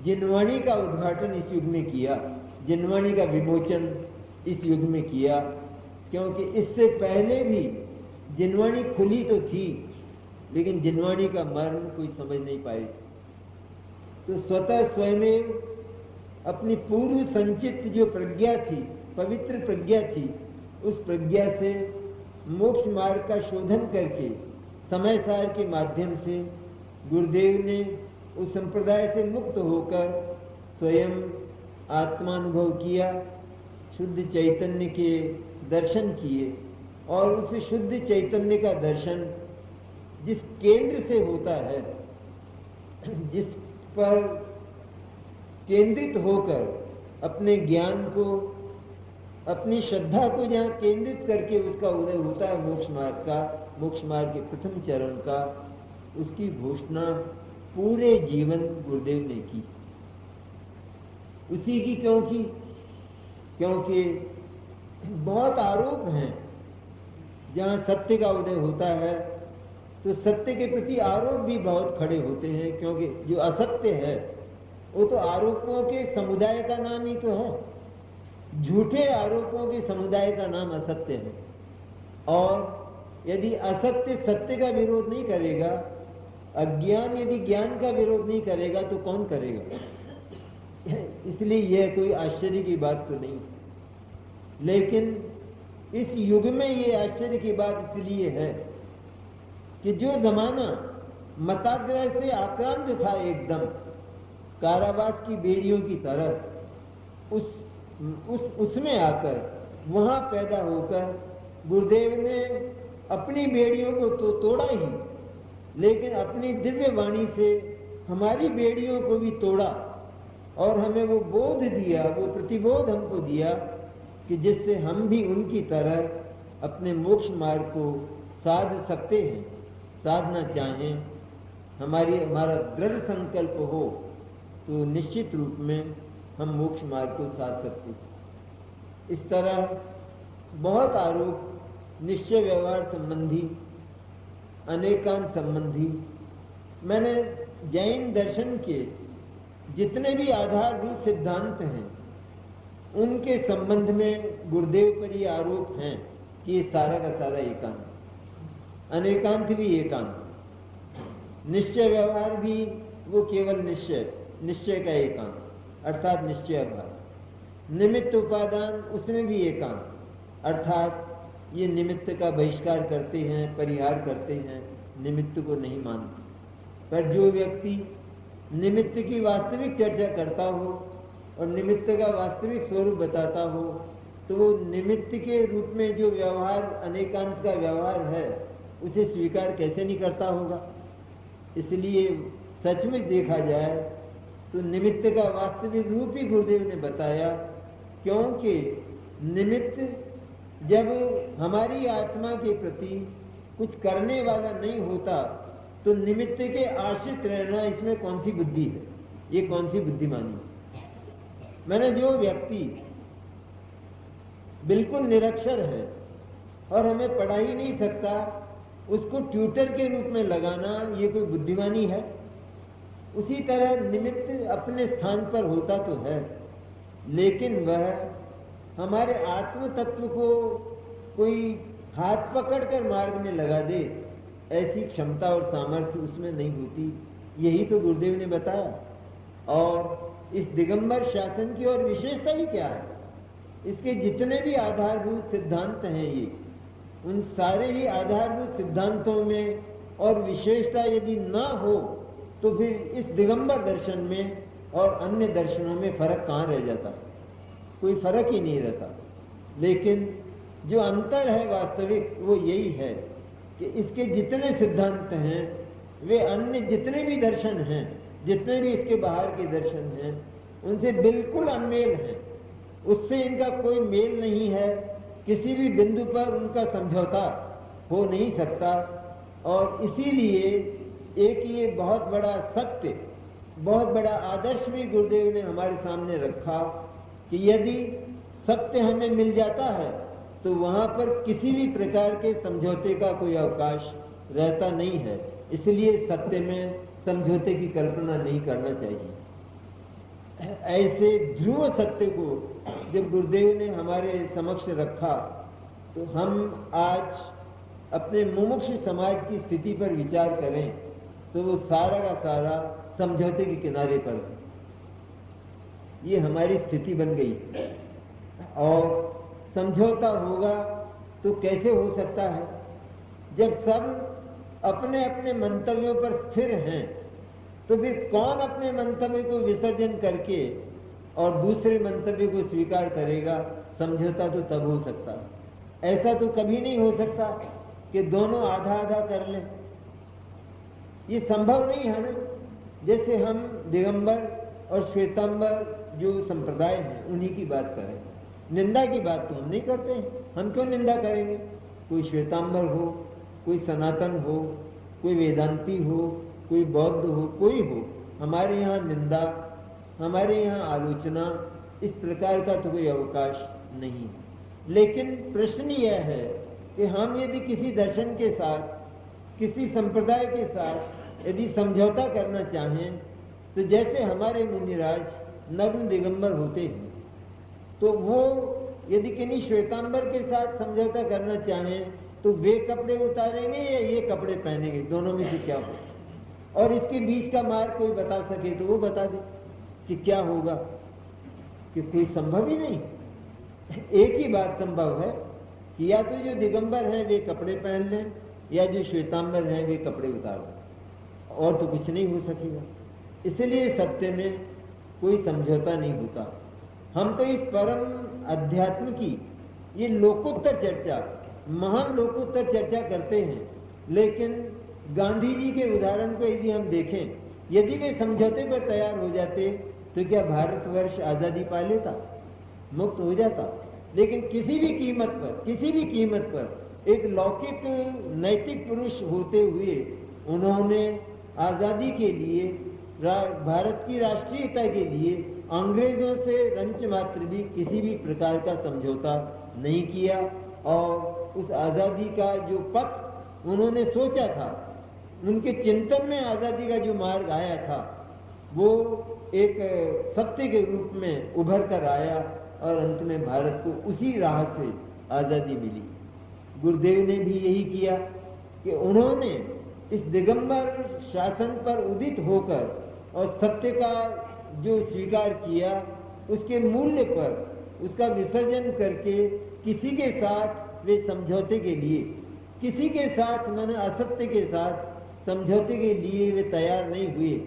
जिनवाणी का उद्घाटन इस युग में किया, जिनवाणी का विमोचन इस युग में किया, क्योंकि इससे पहले भी जिनवाणी खुली तो थी, लेकिन जिनवाणी का मर्म कोई समझ नहीं पाए। तो स्वतः स्वयं अपनी पूर्व संचित जो प्रज्ञा थी, पवित्र प्रज्ञा थी, उस प्रज्ञा से मोक्ष मार्ग का शोधन करके समय सार के माध्यम से गुरुदेव ने उस संप्रदाय से मुक्त होकर स्वयं आत्मानुभव किया, शुद्ध चैतन्य के दर्शन किए, और उस शुद्ध चैतन्य का दर्शन जिस केंद्र से होता है, जिस पर केंद्रित होकर अपने ज्ञान को, अपनी श्रद्धा को जहाँ केंद्रित करके उसका उदय होता है मोक्ष मार्ग का, मोक्ष मार्ग के प्रथम चरण का, उसकी घोषणा पूरे जीवन गुरुदेव ने की। उसी की क्योंकि बहुत आरोप हैं। जहाँ सत्य का उदय होता है तो सत्य के प्रति आरोप भी बहुत खड़े होते हैं, क्योंकि जो असत्य है वो तो आरोपों के समुदाय का नाम ही तो है। झूठे आरोपों के समुदाय का नाम असत्य है। और यदि असत्य सत्य का विरोध नहीं करेगा, अज्ञान यदि ज्ञान का विरोध नहीं करेगा तो कौन करेगा? इसलिए यह कोई आश्चर्य की बात तो नहीं। लेकिन इस युग में ये आश्चर्य की बात इसलिए है कि जो जमाना मताग्रह से आक्रांत था, एकदम कारावास की बेड़ियों की तरह, उसमें आकर वहां पैदा होकर गुरुदेव ने अपनी बेड़ियों को तो तोड़ा ही, लेकिन अपनी दिव्य वाणी से हमारी बेड़ियों को भी तोड़ा और हमें वो बोध दिया, वो प्रतिबोध हमको दिया कि जिससे हम भी उनकी तरह अपने मोक्ष मार्ग को साध सकते हैं। साधना चाहें, हमारा दृढ़ संकल्प हो तो निश्चित रूप में हम मोक्ष मार्ग को साध सकते हैं। इस तरह बहुत आरोप निश्चय व्यवहार संबंधी, अनेकांत संबंधी, मैंने जैन दर्शन के जितने भी आधारभूत सिद्धांत हैं उनके संबंध में गुरुदेव पर ये आरोप हैं कि ये सारा का सारा एकांत, अनेकांत भी एकांत, निश्चय व्यवहार भी वो केवल निश्चय का एकांत अर्थात निश्चय अभाव, निमित्त उपादान उसमें भी एकांत अर्थात ये निमित्त का बहिष्कार करते हैं, परिहार करते हैं, निमित्त को नहीं मानते। पर जो व्यक्ति निमित्त की वास्तविक चर्चा करता हो और निमित्त का वास्तविक स्वरूप बताता हो तो वो निमित्त के रूप में जो व्यवहार, अनेकांत का व्यवहार है, उसे स्वीकार कैसे नहीं करता होगा। इसलिए सच में देखा जाए तो निमित्त का वास्तविक रूप ही गुरुदेव ने बताया, क्योंकि निमित्त जब हमारी आत्मा के प्रति कुछ करने वाला नहीं होता तो निमित्त के आश्रित रहना, इसमें कौन सी बुद्धि है, ये कौन सी बुद्धिमानी है। मैंने जो व्यक्ति बिल्कुल निरक्षर है और हमें पढ़ा ही नहीं सकता, उसको ट्यूटर के रूप में लगाना ये कोई बुद्धिमानी है। उसी तरह निमित्त अपने स्थान पर होता तो है, लेकिन वह हमारे आत्म तत्व को कोई हाथ पकड़कर मार्ग में लगा दे, ऐसी क्षमता और सामर्थ्य उसमें नहीं होती। यही तो गुरुदेव ने बताया। और इस दिगंबर शासन की और विशेषता ही क्या है, इसके जितने भी आधारभूत सिद्धांत हैं ये, उन सारे ही आधारभूत सिद्धांतों में और विशेषता यदि ना हो तो फिर इस दिगंबर दर्शन में और अन्य दर्शनों में फर्क कहाँ रह जाता? कोई फर्क ही नहीं रहता। लेकिन जो अंतर है वास्तविक वो यही है कि इसके जितने सिद्धांत हैं वे अन्य जितने भी दर्शन हैं, जितने भी इसके बाहर के दर्शन हैं, उनसे बिल्कुल अनमेल हैं। उससे इनका कोई मेल नहीं है, किसी भी बिंदु पर उनका समझौता हो नहीं सकता। और इसीलिए एक ये बहुत बड़ा सत्य, बहुत बड़ा आदर्श भी गुरुदेव ने हमारे सामने रखा कि यदि सत्य हमें मिल जाता है तो वहां पर किसी भी प्रकार के समझौते का कोई अवकाश रहता नहीं है। इसलिए सत्य में समझौते की कल्पना नहीं करना चाहिए। ऐसे ध्रुव सत्य को जब गुरुदेव ने हमारे समक्ष रखा तो हम आज अपने मुमुक्ष समाज की स्थिति पर विचार करें तो वो सारा का सारा समझौते के किनारे पर ये हमारी स्थिति बन गई। और समझौता होगा तो कैसे हो सकता है? जब सब अपने अपने मंतव्यों पर स्थिर हैं तो फिर कौन अपने मंतव्य को विसर्जन करके और दूसरे मंतव्य को स्वीकार करेगा? समझौता तो तब हो सकता है। ऐसा तो कभी नहीं हो सकता कि दोनों आधा आधा कर लें, ये संभव नहीं है ना। जैसे हम दिगंबर और श्वेतांबर जो संप्रदाय हैं उन्हीं की बात करें, निंदा की बात तो हम नहीं करते हैं। हम क्यों निंदा करेंगे? कोई श्वेतांबर हो, कोई सनातन हो, कोई वेदांती हो, कोई बौद्ध हो, कोई हो, हमारे यहाँ निंदा हमारे यहाँ आलोचना इस प्रकार का तो कोई अवकाश नहीं। लेकिन प्रश्न यह है कि हम यदि किसी दर्शन के साथ, किसी संप्रदाय के साथ यदि समझौता करना चाहें, तो जैसे हमारे मुनिराज नग्न दिगंबर होते हैं, तो वो यदि किन्हीं श्वेतांबर के साथ समझौता करना चाहें तो वे कपड़े उतारेंगे या ये कपड़े पहनेंगे, दोनों में से क्या हो। और इसके बीच का मार्ग कोई बता सके तो वो बता दे कि क्या होगा, कि कोई संभव ही नहीं। एक ही बात संभव है कि या तो जो दिगंबर हैं वे कपड़े पहन लें, या जो श्वेतांबर हैं वे कपड़े उतार लें, और तो कुछ नहीं हो सकेगा। इसलिए सत्य में कोई समझौता नहीं होता। हम तो इस परम अध्यात्म की ये लोकोत्तर चर्चा, महान लोकोत्तर चर्चा करते हैं, लेकिन गांधी जी के उदाहरण को यदि हम देखें, यदि वे समझौते पर तैयार हो जाते तो क्या भारतवर्ष आजादी पा लेता, मुक्त हो जाता। लेकिन किसी भी कीमत पर एक लौकिक नैतिक पुरुष होते हुए उन्होंने आजादी के लिए, भारत की राष्ट्रीयता के लिए अंग्रेजों से रंच मात्र भी किसी भी प्रकार का समझौता नहीं किया। और उस आजादी का जो पथ उन्होंने सोचा था, उनके चिंतन में आजादी का जो मार्ग आया था, वो एक सत्य के रूप में उभर कर आया और अंत में भारत को उसी राह से आजादी मिली। गुरुदेव ने भी यही किया कि उन्होंने इस दिगंबर शासन पर उदित होकर और सत्य का जो स्वीकार किया, उसके मूल्य पर उसका विसर्जन करके किसी के साथ वे समझौते के लिए, किसी के साथ माने असत्य के साथ समझौते के लिए वे तैयार नहीं हुए।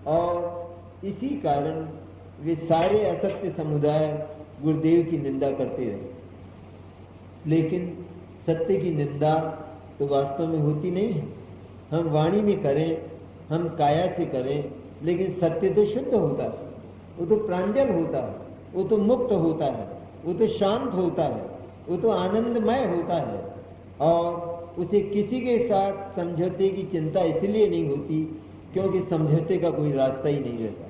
और इसी कारण वे सारे असत्य समुदाय गुरुदेव की निंदा करते रहे। लेकिन सत्य की निंदा तो वास्तव में होती नहीं है। हम वाणी में करें, हम काया से करें, लेकिन सत्य तो शुद्ध होता है, वो तो प्रांजल होता है, वो तो मुक्त होता है, वो तो शांत होता है, वो तो आनंदमय होता है। और उसे किसी के साथ समझौते की चिंता इसलिए नहीं होती क्योंकि समझौते का कोई रास्ता ही नहीं रहता।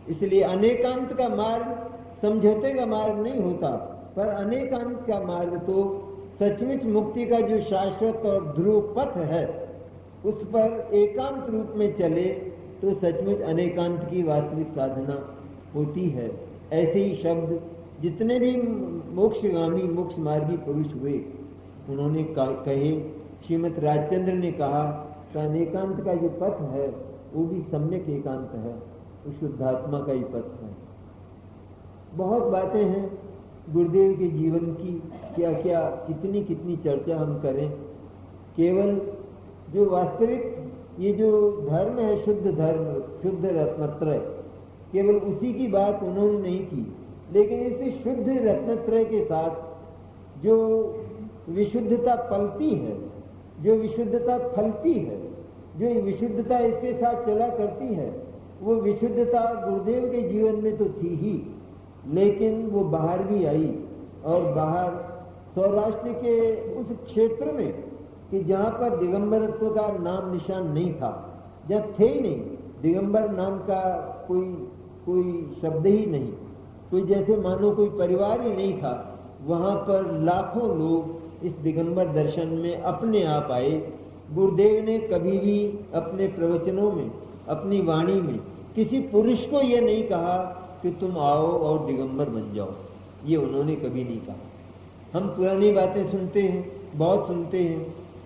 इसलिए अनेकांत का मार्ग समझौते का मार्ग नहीं होता, पर अनेकांत का मार्ग तो सचमुच मुक्ति का जो शाश्वत और ध्रुव पथ है, उस पर एकांत रूप में चले तो सचमुच अनेकांत की वास्तविक साधना होती है। ऐसे ही शब्द जितने भी मोक्षगामी मोक्ष मार्गी पुरुष हुए उन्होंने कहे। श्रीमद राजचंद्र ने कहा कि अनेकांत का जो पथ है वो भी सम्यक एकांत है, वो शुद्धात्मा का ही पथ है। बहुत बातें हैं गुरुदेव के जीवन की, क्या क्या कितनी कितनी चर्चा हम करें। केवल जो वास्तविक ये जो धर्म है, शुद्ध धर्म, शुद्ध रत्नत्रय, केवल उसी की बात उन्होंने नहीं की। लेकिन इसी शुद्ध रत्नत्रय के साथ जो विशुद्धता पलती है, जो विशुद्धता फलती है, जो विशुद्धता इसके साथ चला करती है, वो विशुद्धता गुरुदेव के जीवन में तो थी ही, लेकिन वो बाहर भी आई। और बाहर सौराष्ट्र के उस क्षेत्र में कि जहाँ पर दिगंबरत्व का नाम निशान नहीं था, जहाँ थे ही नहीं, दिगंबर नाम का कोई शब्द ही नहीं, कोई जैसे मानो कोई परिवार ही नहीं था, वहाँ पर लाखों लोग इस दिगंबर दर्शन में अपने आप आए। गुरुदेव ने कभी भी अपने प्रवचनों में, अपनी वाणी में किसी पुरुष को यह नहीं कहा कि तुम आओ और दिगंबर बन जाओ, ये उन्होंने कभी नहीं कहा। हम पुरानी बातें सुनते हैं, बहुत सुनते हैं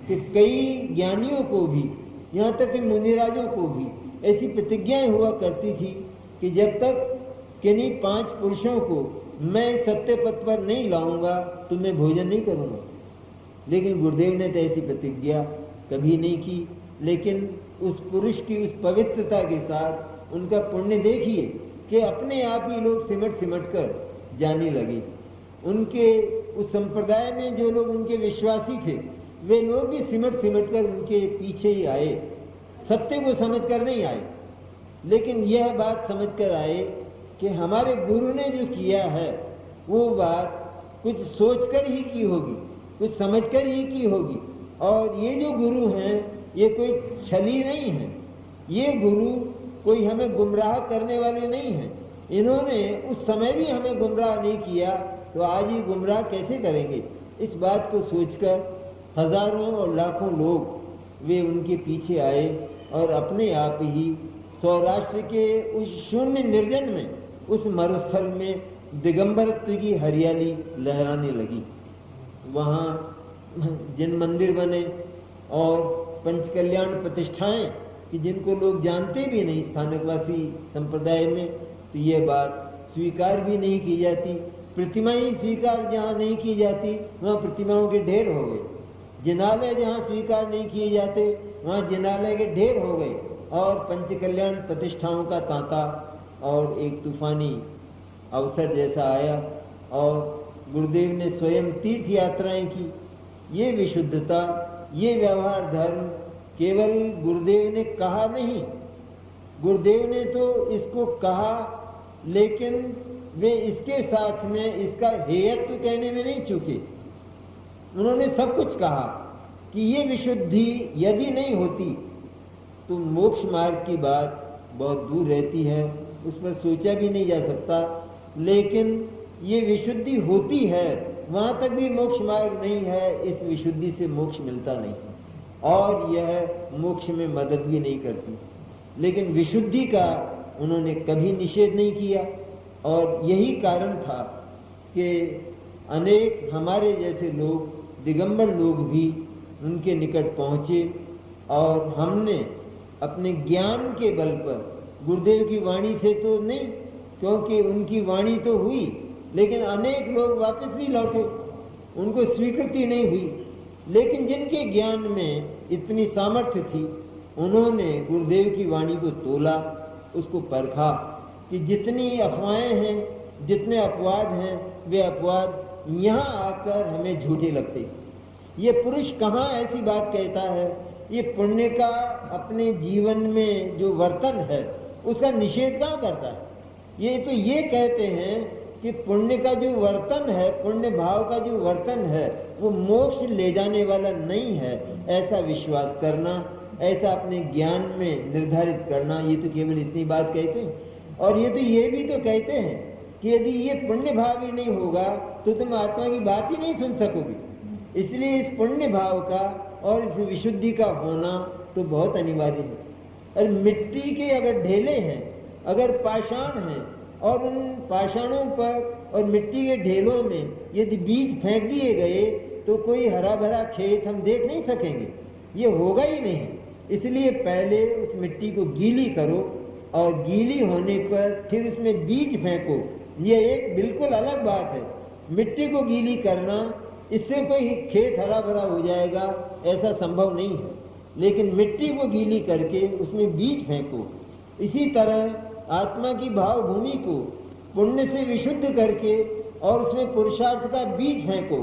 कि कई ज्ञानियों को भी, यहाँ तक कि मुनिराजों को भी ऐसी प्रतिज्ञाएं हुआ करती थी कि जब तक किन्हीं 5 पुरुषों को मैं सत्य पथ पर नहीं लाऊंगा तो मैं भोजन नहीं करूंगा। लेकिन गुरुदेव ने तो ऐसी प्रतिज्ञा कभी नहीं की। लेकिन उस पुरुष की उस पवित्रता के साथ उनका पुण्य देखिए कि अपने आप ही लोग सिमट कर जाने लगे। उनके उस संप्रदाय में जो लोग उनके विश्वासी थे, वे लोग भी सिमट कर उनके पीछे ही आए। सत्य को समझ कर नहीं आए, लेकिन यह बात समझ कर आए कि हमारे गुरु ने जो किया है वो बात कुछ सोचकर ही की होगी, कुछ समझकर ही की होगी। और ये जो गुरु हैं ये कोई छली नहीं है, ये गुरु कोई हमें गुमराह करने वाले नहीं हैं। इन्होंने उस समय भी हमें गुमराह नहीं किया, तो आज ही गुमराह कैसे करेंगे? इस बात को सोचकर हजारों और लाखों लोग वे उनके पीछे आए और अपने आप ही सौराष्ट्र के उस शून्य निर्जन में, उस मरुस्थल में दिगंबरत्व की हरियाली लहराने लगी। वहाँ जिन मंदिर बने और पंचकल्याण प्रतिष्ठाएं कि जिनको लोग जानते भी नहीं स्थानकवासी संप्रदाय में, तो ये बात स्वीकार भी नहीं की जाती। प्रतिमाएं स्वीकार जहाँ नहीं की जाती वहाँ प्रतिमाओं के ढेर हो गए। जिनालय जहाँ स्वीकार नहीं किए जाते वहाँ जिनालय के ढेर हो गए। और पंचकल्याण प्रतिष्ठाओं का तांता और एक तूफानी अवसर जैसा आया और गुरुदेव ने स्वयं तीर्थ यात्राएं की। ये विशुद्धता, ये व्यवहार धर्म केवल गुरुदेव ने कहा नहीं, गुरुदेव ने तो इसको कहा, लेकिन वे इसके साथ में इसका हेयत्व कहने में नहीं चूके। उन्होंने सब कुछ कहा कि ये विशुद्धि यदि नहीं होती तो मोक्ष मार्ग की बात बहुत दूर रहती है, उस पर सोचा भी नहीं जा सकता। लेकिन ये विशुद्धि होती है, वहां तक भी मोक्ष मार्ग नहीं है, इस विशुद्धि से मोक्ष मिलता नहीं और यह मोक्ष में मदद भी नहीं करती। लेकिन विशुद्धि का उन्होंने कभी निषेध नहीं किया और यही कारण था कि अनेक हमारे जैसे लोग, दिगंबर लोग भी उनके निकट पहुंचे और हमने अपने ज्ञान के बल पर, गुरुदेव की वाणी से तो नहीं, क्योंकि उनकी वाणी तो हुई, लेकिन अनेक लोग वापस भी लौटे, उनको स्वीकृति नहीं हुई। लेकिन जिनके ज्ञान में इतनी सामर्थ्य थी, उन्होंने गुरुदेव की वाणी को तोला, उसको परखा कि जितनी अफवाहें हैं, जितने अपवाद हैं, वे अपवाद यहाँ आकर हमें झूठे लगते। ये पुरुष कहाँ ऐसी बात कहता है? ये पुण्य का अपने जीवन में जो वर्तन है उसका निषेध कहाँ करता है? ये तो ये कहते हैं कि पुण्य का जो वर्तन है, पुण्य भाव का जो वर्तन है, वो मोक्ष ले जाने वाला नहीं है। ऐसा विश्वास करना, ऐसा अपने ज्ञान में निर्धारित करना, ये तो केवल इतनी बात कहते हैं। और ये तो ये भी तो कहते हैं कि यदि ये पुण्य भाव ही नहीं होगा तो तुम आत्मा की बात ही नहीं सुन सकोगे। इसलिए इस पुण्य भाव का और इस विशुद्धि का होना तो बहुत अनिवार्य है। और मिट्टी के अगर ढेले हैं, अगर पाषाण हैं, और उन पाषाणों पर और मिट्टी के ढेलों में यदि बीज फेंक दिए गए तो कोई हरा भरा खेत हम देख नहीं सकेंगे, ये होगा ही नहीं। इसलिए पहले उस मिट्टी को गीली करो और गीली होने पर फिर उसमें बीज फेंको। ये एक बिल्कुल अलग बात है। मिट्टी को गीली करना, इससे कोई खेत हरा भरा हो जाएगा ऐसा संभव नहीं है, लेकिन मिट्टी को गीली करके उसमें बीज फेंको। इसी तरह आत्मा की भाव भूमि को पुण्य से विशुद्ध करके और उसमें पुरुषार्थ का बीज फेंको,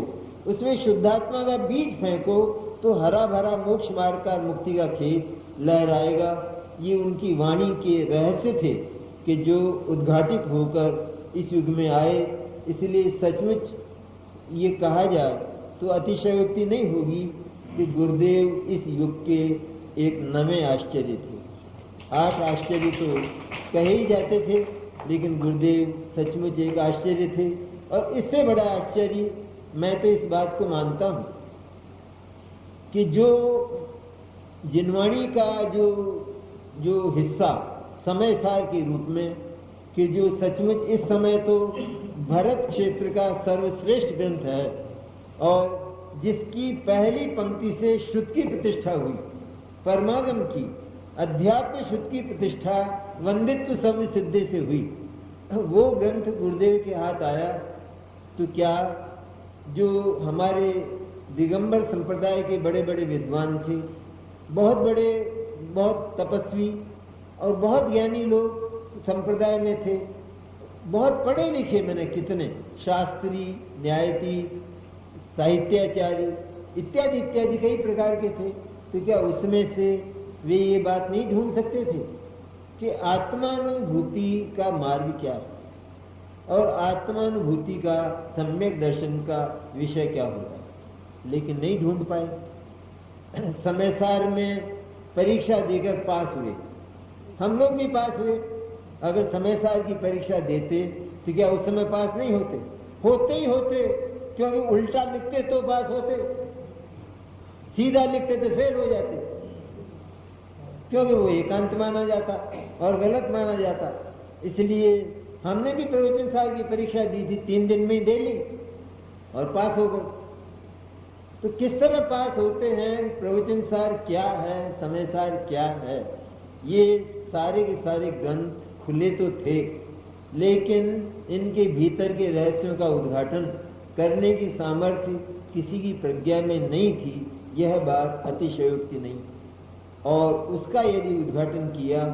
उसमें शुद्धात्मा का बीज फेंको, तो हरा भरा मोक्ष मार्ग का, मुक्ति का खेत लहराएगा। ये उनकी वाणी के रहस्य थे कि जो उद्घाटित होकर इस युग में आए। इसलिए सचमुच ये कहा जाए तो अतिशयोक्ति नहीं होगी कि गुरुदेव इस युग के एक नवे आश्चर्य थे। 8 आश्चर्य तो कहे ही जाते थे, लेकिन गुरुदेव सचमुच एक आश्चर्य थे। और इससे बड़ा आश्चर्य मैं तो इस बात को मानता हूँ कि जो जिनवाणी का जो हिस्सा समय सार के रूप में, कि जो सचमुच इस समय तो भरत क्षेत्र का सर्वश्रेष्ठ ग्रंथ है और जिसकी पहली पंक्ति से श्रुत की प्रतिष्ठा हुई, परमागम की अध्यात्म श्रुत की प्रतिष्ठा वंदित्व शब्द सिद्धि से हुई, वो ग्रंथ गुरुदेव के हाथ आया। तो क्या जो हमारे दिगंबर संप्रदाय के बड़े बड़े विद्वान थे, बहुत बड़े, बहुत तपस्वी और बहुत ज्ञानी लोग संप्रदाय में थे, बहुत पढ़े लिखे, मैंने कितने शास्त्री, न्यायाधीश, साहित्याचार्य इत्यादि इत्यादि कई प्रकार के थे। तो क्या उसमें से वे ये बात नहीं ढूंढ सकते थे कि आत्मानुभूति का मार्ग क्या है और आत्मानुभूति का सम्यक दर्शन का विषय क्या होता है? लेकिन नहीं ढूंढ पाए। समय सार में परीक्षा देकर पास हुए, हम लोग भी पास हुए। अगर समय साल की परीक्षा देते तो क्या उस समय पास नहीं होते? होते ही होते, क्योंकि उल्टा लिखते तो पास होते, सीधा लिखते तो फेल हो जाते, क्योंकि वो एकांत माना जाता और गलत माना जाता। इसलिए हमने भी प्रवचन साल की परीक्षा दी थी, 3 दिन में ही दे ली और पास हो गए। तो किस तरह पास होते हैं, प्रवचन सार क्या है, समय सार क्या है, ये सारे के सारे ग्रंथ खुले तो थे, लेकिन इनके भीतर के रहस्यों का उद्घाटन करने की सामर्थ्य किसी की प्रज्ञा में नहीं थी। यह बात अतिशयोक्ति नहीं, और उसका यदि उद्घाटन किया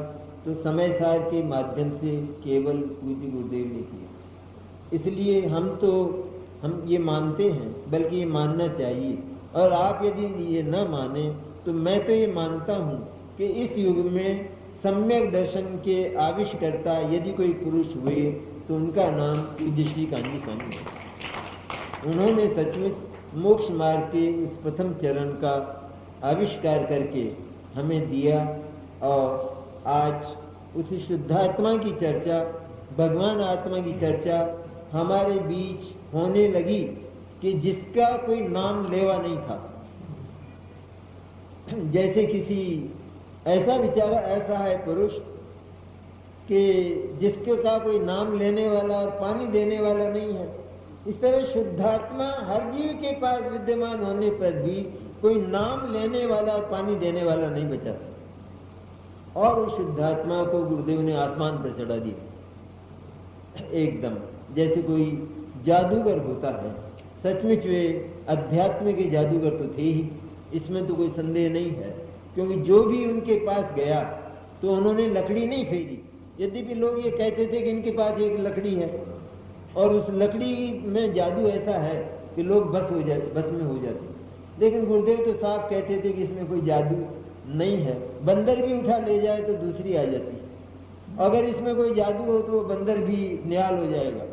तो समय सार के माध्यम से केवल पूज्य गुरुदेव ने किया। इसलिए हम ये मानते हैं, बल्कि ये मानना चाहिए। और आप यदि ये न माने तो मैं तो ये मानता हूँ कि इस युग में सम्यक दर्शन के आविष्कर्ता यदि कोई पुरुष हुए तो उनका नाम पूज्य श्री कांजी स्वामी है। उन्होंने सचमुच मोक्ष मार्ग के उस प्रथम चरण का आविष्कार करके हमें दिया, और आज उस शुद्धात्मा की चर्चा, भगवान आत्मा की चर्चा हमारे बीच होने लगी कि जिसका कोई नाम लेवा नहीं था। जैसे किसी ऐसा विचारा ऐसा है पुरुष कि जिसके का कोई नाम लेने वाला और पानी देने वाला नहीं है, इस तरह शुद्धात्मा हर जीव के पास विद्यमान होने पर भी कोई नाम लेने वाला और पानी देने वाला नहीं बचा। और उस शुद्धात्मा को गुरुदेव ने आसमान पर चढ़ा दिया एकदम, जैसे कोई जादूगर होता है। सचमुच वे अध्यात्म के जादूगर तो थे ही, इसमें तो कोई संदेह नहीं है, क्योंकि जो भी उनके पास गया तो उन्होंने लकड़ी नहीं फेंकी। यद्यपि लोग ये कहते थे कि इनके पास एक लकड़ी है और उस लकड़ी में जादू ऐसा है कि लोग बस में हो जाते, लेकिन गुरुदेव तो साफ कहते थे कि इसमें कोई जादू नहीं है। बंदर भी उठा ले जाए तो दूसरी आ जाती है। अगर इसमें कोई जादू हो तो वो बंदर भी निहाल हो जाएगा,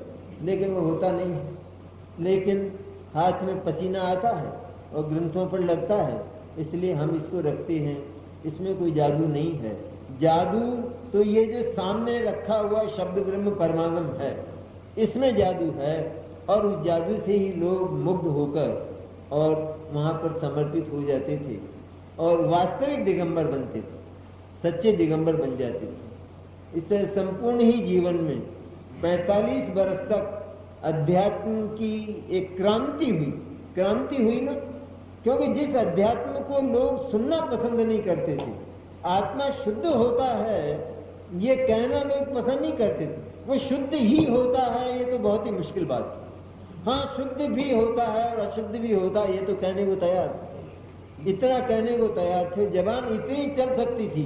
लेकिन वो होता नहीं है। लेकिन हाथ में पसीना आता है और ग्रंथों पर लगता है, इसलिए हम इसको रखते हैं। इसमें कोई जादू नहीं है। जादू तो ये जो सामने रखा हुआ शब्द ब्रह्म परमागम है, इसमें जादू है, और उस जादू से ही लोग मुग्ध होकर और वहां पर समर्पित हो जाते थे और वास्तविक दिगंबर बनते थे, सच्चे दिगंबर बन जाते थे। इस तरह संपूर्ण ही जीवन में 45 वर्ष तक अध्यात्म की एक क्रांति हुई ना, क्योंकि जिस अध्यात्म को लोग सुनना पसंद नहीं करते थे, आत्मा शुद्ध होता है ये कहना लोग पसंद नहीं करते थे, वो शुद्ध ही होता है ये तो बहुत ही मुश्किल बात है। हाँ, शुद्ध भी होता है और अशुद्ध भी होता है, ये तो कहने को तैयार थे, इतना कहने को तैयार थे, जबान इतनी चल सकती थी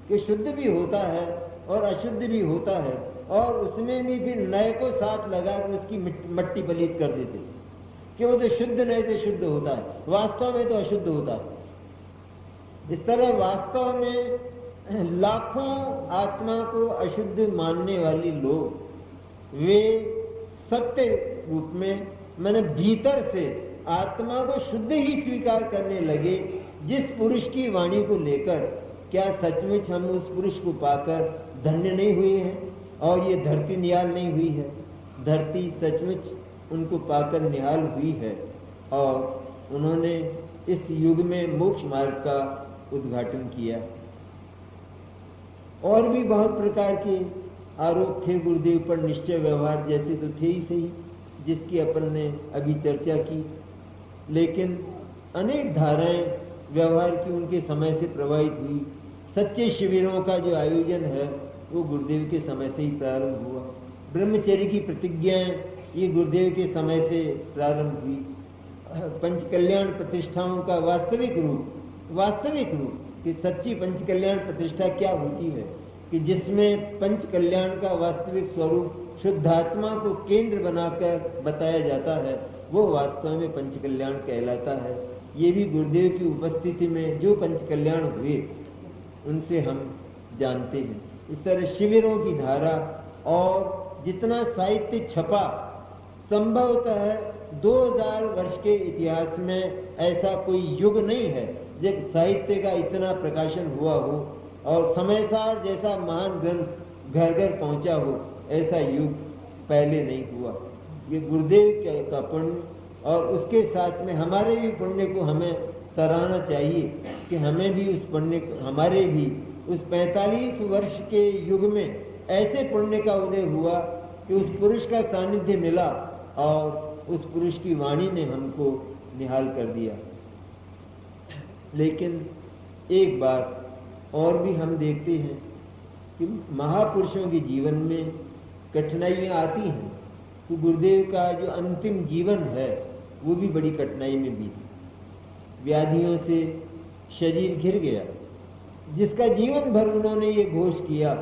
कि शुद्ध भी होता है और अशुद्ध भी होता है, और उसमें भी फिर नए को साथ लगा कर उसकी मट्टी पलीत कर देते कि वो तो शुद्ध नहीं तो शुद्ध होता है, वास्तव में तो अशुद्ध होता है। इस तरह वास्तव में लाखों आत्मा को अशुद्ध मानने वाले लोग वे सत्य रूप में मैंने भीतर से आत्मा को शुद्ध ही स्वीकार करने लगे। जिस पुरुष की वाणी को लेकर क्या सचमुच हम उस पुरुष को पाकर धन्य नहीं हुए हैं, और ये धरती निहाल नहीं हुई है? धरती सचमुच उनको पाकर निहाल हुई है, और उन्होंने इस युग में मोक्ष मार्ग का उद्घाटन किया। और भी बहुत प्रकार के आरोप थे गुरुदेव पर, निश्चय व्यवहार जैसे तो थे ही सही, जिसकी अपन ने अभी चर्चा की, लेकिन अनेक धाराएं व्यवहार की उनके समय से प्रवाहित हुई। सच्चे शिविरों का जो आयोजन है वो गुरुदेव के समय से ही प्रारंभ हुआ। ब्रह्मचर्य की प्रतिज्ञाएं ये गुरुदेव के समय से प्रारंभ हुई। पंच कल्याण प्रतिष्ठाओं का वास्तविक रूप कि सच्ची पंच कल्याण प्रतिष्ठा क्या होती है, कि जिसमें पंच कल्याण का वास्तविक स्वरूप शुद्धात्मा को केंद्र बनाकर बताया जाता है, वो वास्तव में पंच कल्याण कहलाता है। ये भी गुरुदेव की उपस्थिति में जो पंच कल्याण हुए उनसे हम जानते हैं। इस तरह शिविरों की धारा और जितना साहित्य छपा, संभवतः 2000 वर्ष के इतिहास में ऐसा कोई युग नहीं है जब साहित्य का इतना प्रकाशन हुआ हो और समयसार जैसा महान ग्रंथ घर घर पहुंचा हो, ऐसा युग पहले नहीं हुआ। ये गुरुदेव का पुण्य और उसके साथ में हमारे भी पुण्य को हमें सराहना चाहिए कि हमें भी उस पुण्य, हमारे भी उस 45 वर्ष के युग में ऐसे पुण्य का उदय हुआ कि उस पुरुष का सानिध्य मिला और उस पुरुष की वाणी ने हमको निहाल कर दिया। लेकिन एक बात और भी हम देखते हैं कि महापुरुषों के जीवन में कठिनाइयां आती हैं, तो गुरुदेव का जो अंतिम जीवन है वो भी बड़ी कठिनाई में बीती। व्याधियों से शरीर घिर गया, जिसका जीवन भर उन्होंने ये घोष किया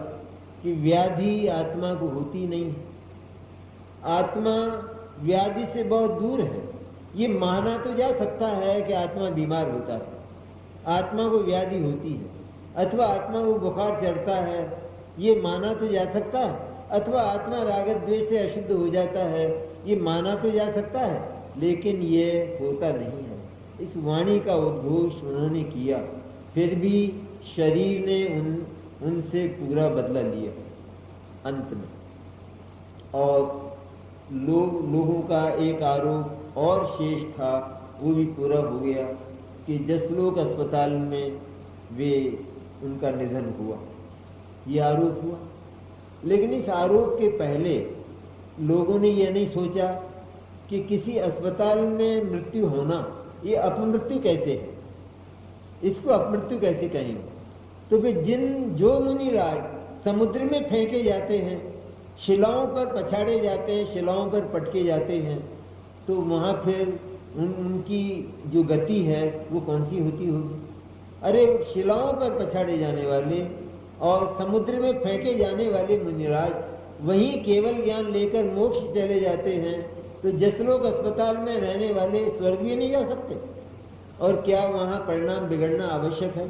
कि व्याधि आत्मा को होती नहीं है, आत्मा व्याधि से बहुत दूर है। ये माना तो जा सकता है कि आत्मा बीमार होता है, आत्मा को व्याधि होती है, अथवा आत्मा को बुखार चढ़ता है, ये माना तो जा सकता है, अथवा आत्मा राग द्वेष से अशुद्ध हो जाता है, ये माना तो जा सकता है, लेकिन ये होता नहीं है। इस वाणी का उद्घोष उन्होंने किया, फिर भी शरीर ने उनसे पूरा बदला लिया अंत में। और लोगों का एक आरोप और शेष था, वो भी पूरा हो गया कि जसलोक अस्पताल में उनका निधन हुआ, ये आरोप हुआ। लेकिन इस आरोप के पहले लोगों ने यह नहीं सोचा कि किसी अस्पताल में मृत्यु होना ये अपमृत्यु कैसे है, इसको अपमृत्यु कैसे कहेंगे। तो फिर जो मुनिराज समुद्र में फेंके जाते हैं, शिलाओं पर पछाड़े जाते हैं, शिलाओं पर पटके जाते हैं, तो वहां फिर उनकी जो गति है वो कौन सी होती होगी। अरे शिलाओं पर पछाड़े जाने वाले और समुद्र में फेंके जाने वाले मुनिराज वहीं केवल ज्ञान लेकर मोक्ष चले जाते हैं, तो जसलोक अस्पताल में रहने वाले स्वर्ग भी नहीं जा सकते। और क्या वहां परिणाम बिगड़ना आवश्यक है?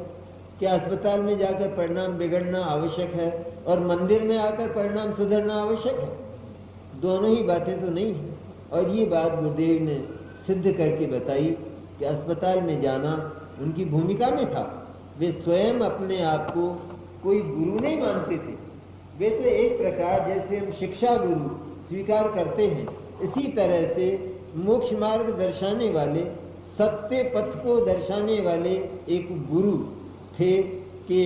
क्या अस्पताल में जाकर परिणाम बिगड़ना आवश्यक है और मंदिर में आकर परिणाम सुधरना आवश्यक है? दोनों ही बातें तो नहीं है। और ये बात गुरुदेव ने सिद्ध करके बताई कि अस्पताल में जाना उनकी भूमिका में था। वे स्वयं अपने आप को कोई गुरु नहीं मानते थे, वे तो एक प्रकार जैसे हम शिक्षा गुरु स्वीकार करते हैं, इसी तरह से मोक्ष मार्ग दर्शाने वाले, सत्य पथ को दर्शाने वाले एक गुरु थे कि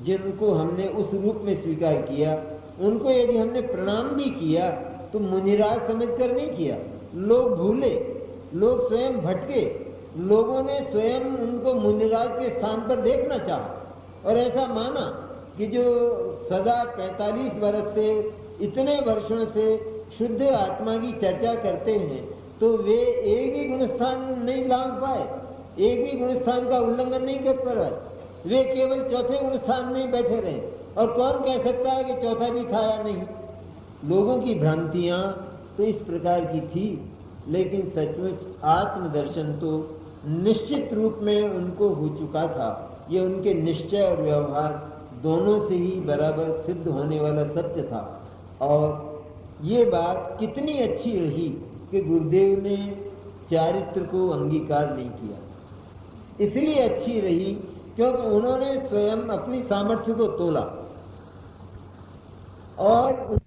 जिनको हमने उस रूप में स्वीकार किया। उनको यदि हमने प्रणाम भी किया तो मुनिराज समझकर नहीं किया। लोग भूले, लोग स्वयं भटके, लोगों ने स्वयं उनको मुनिराज के स्थान पर देखना चाहा और ऐसा माना कि जो सदा 45 वर्ष से, इतने वर्षों से शुद्ध आत्मा की चर्चा करते हैं, तो वे एक भी गुणस्थान नहीं लांघ पाए, एक भी गुणस्थान का उल्लंघन नहीं कर पाए, वे केवल चौथे गुणस्थान में बैठे रहे। और कौन कह सकता है कि चौथा भी था या नहीं। लोगों की भ्रांतियां तो इस प्रकार की थी, लेकिन सचमुच आत्मदर्शन तो निश्चित रूप में उनको हो चुका था। ये उनके निश्चय और व्यवहार दोनों से ही बराबर सिद्ध होने वाला सत्य था। और ये बात कितनी अच्छी रही कि गुरुदेव ने चारित्र को अंगीकार नहीं किया। इसलिए अच्छी रही क्योंकि उन्होंने स्वयं अपनी सामर्थ्य को तोला और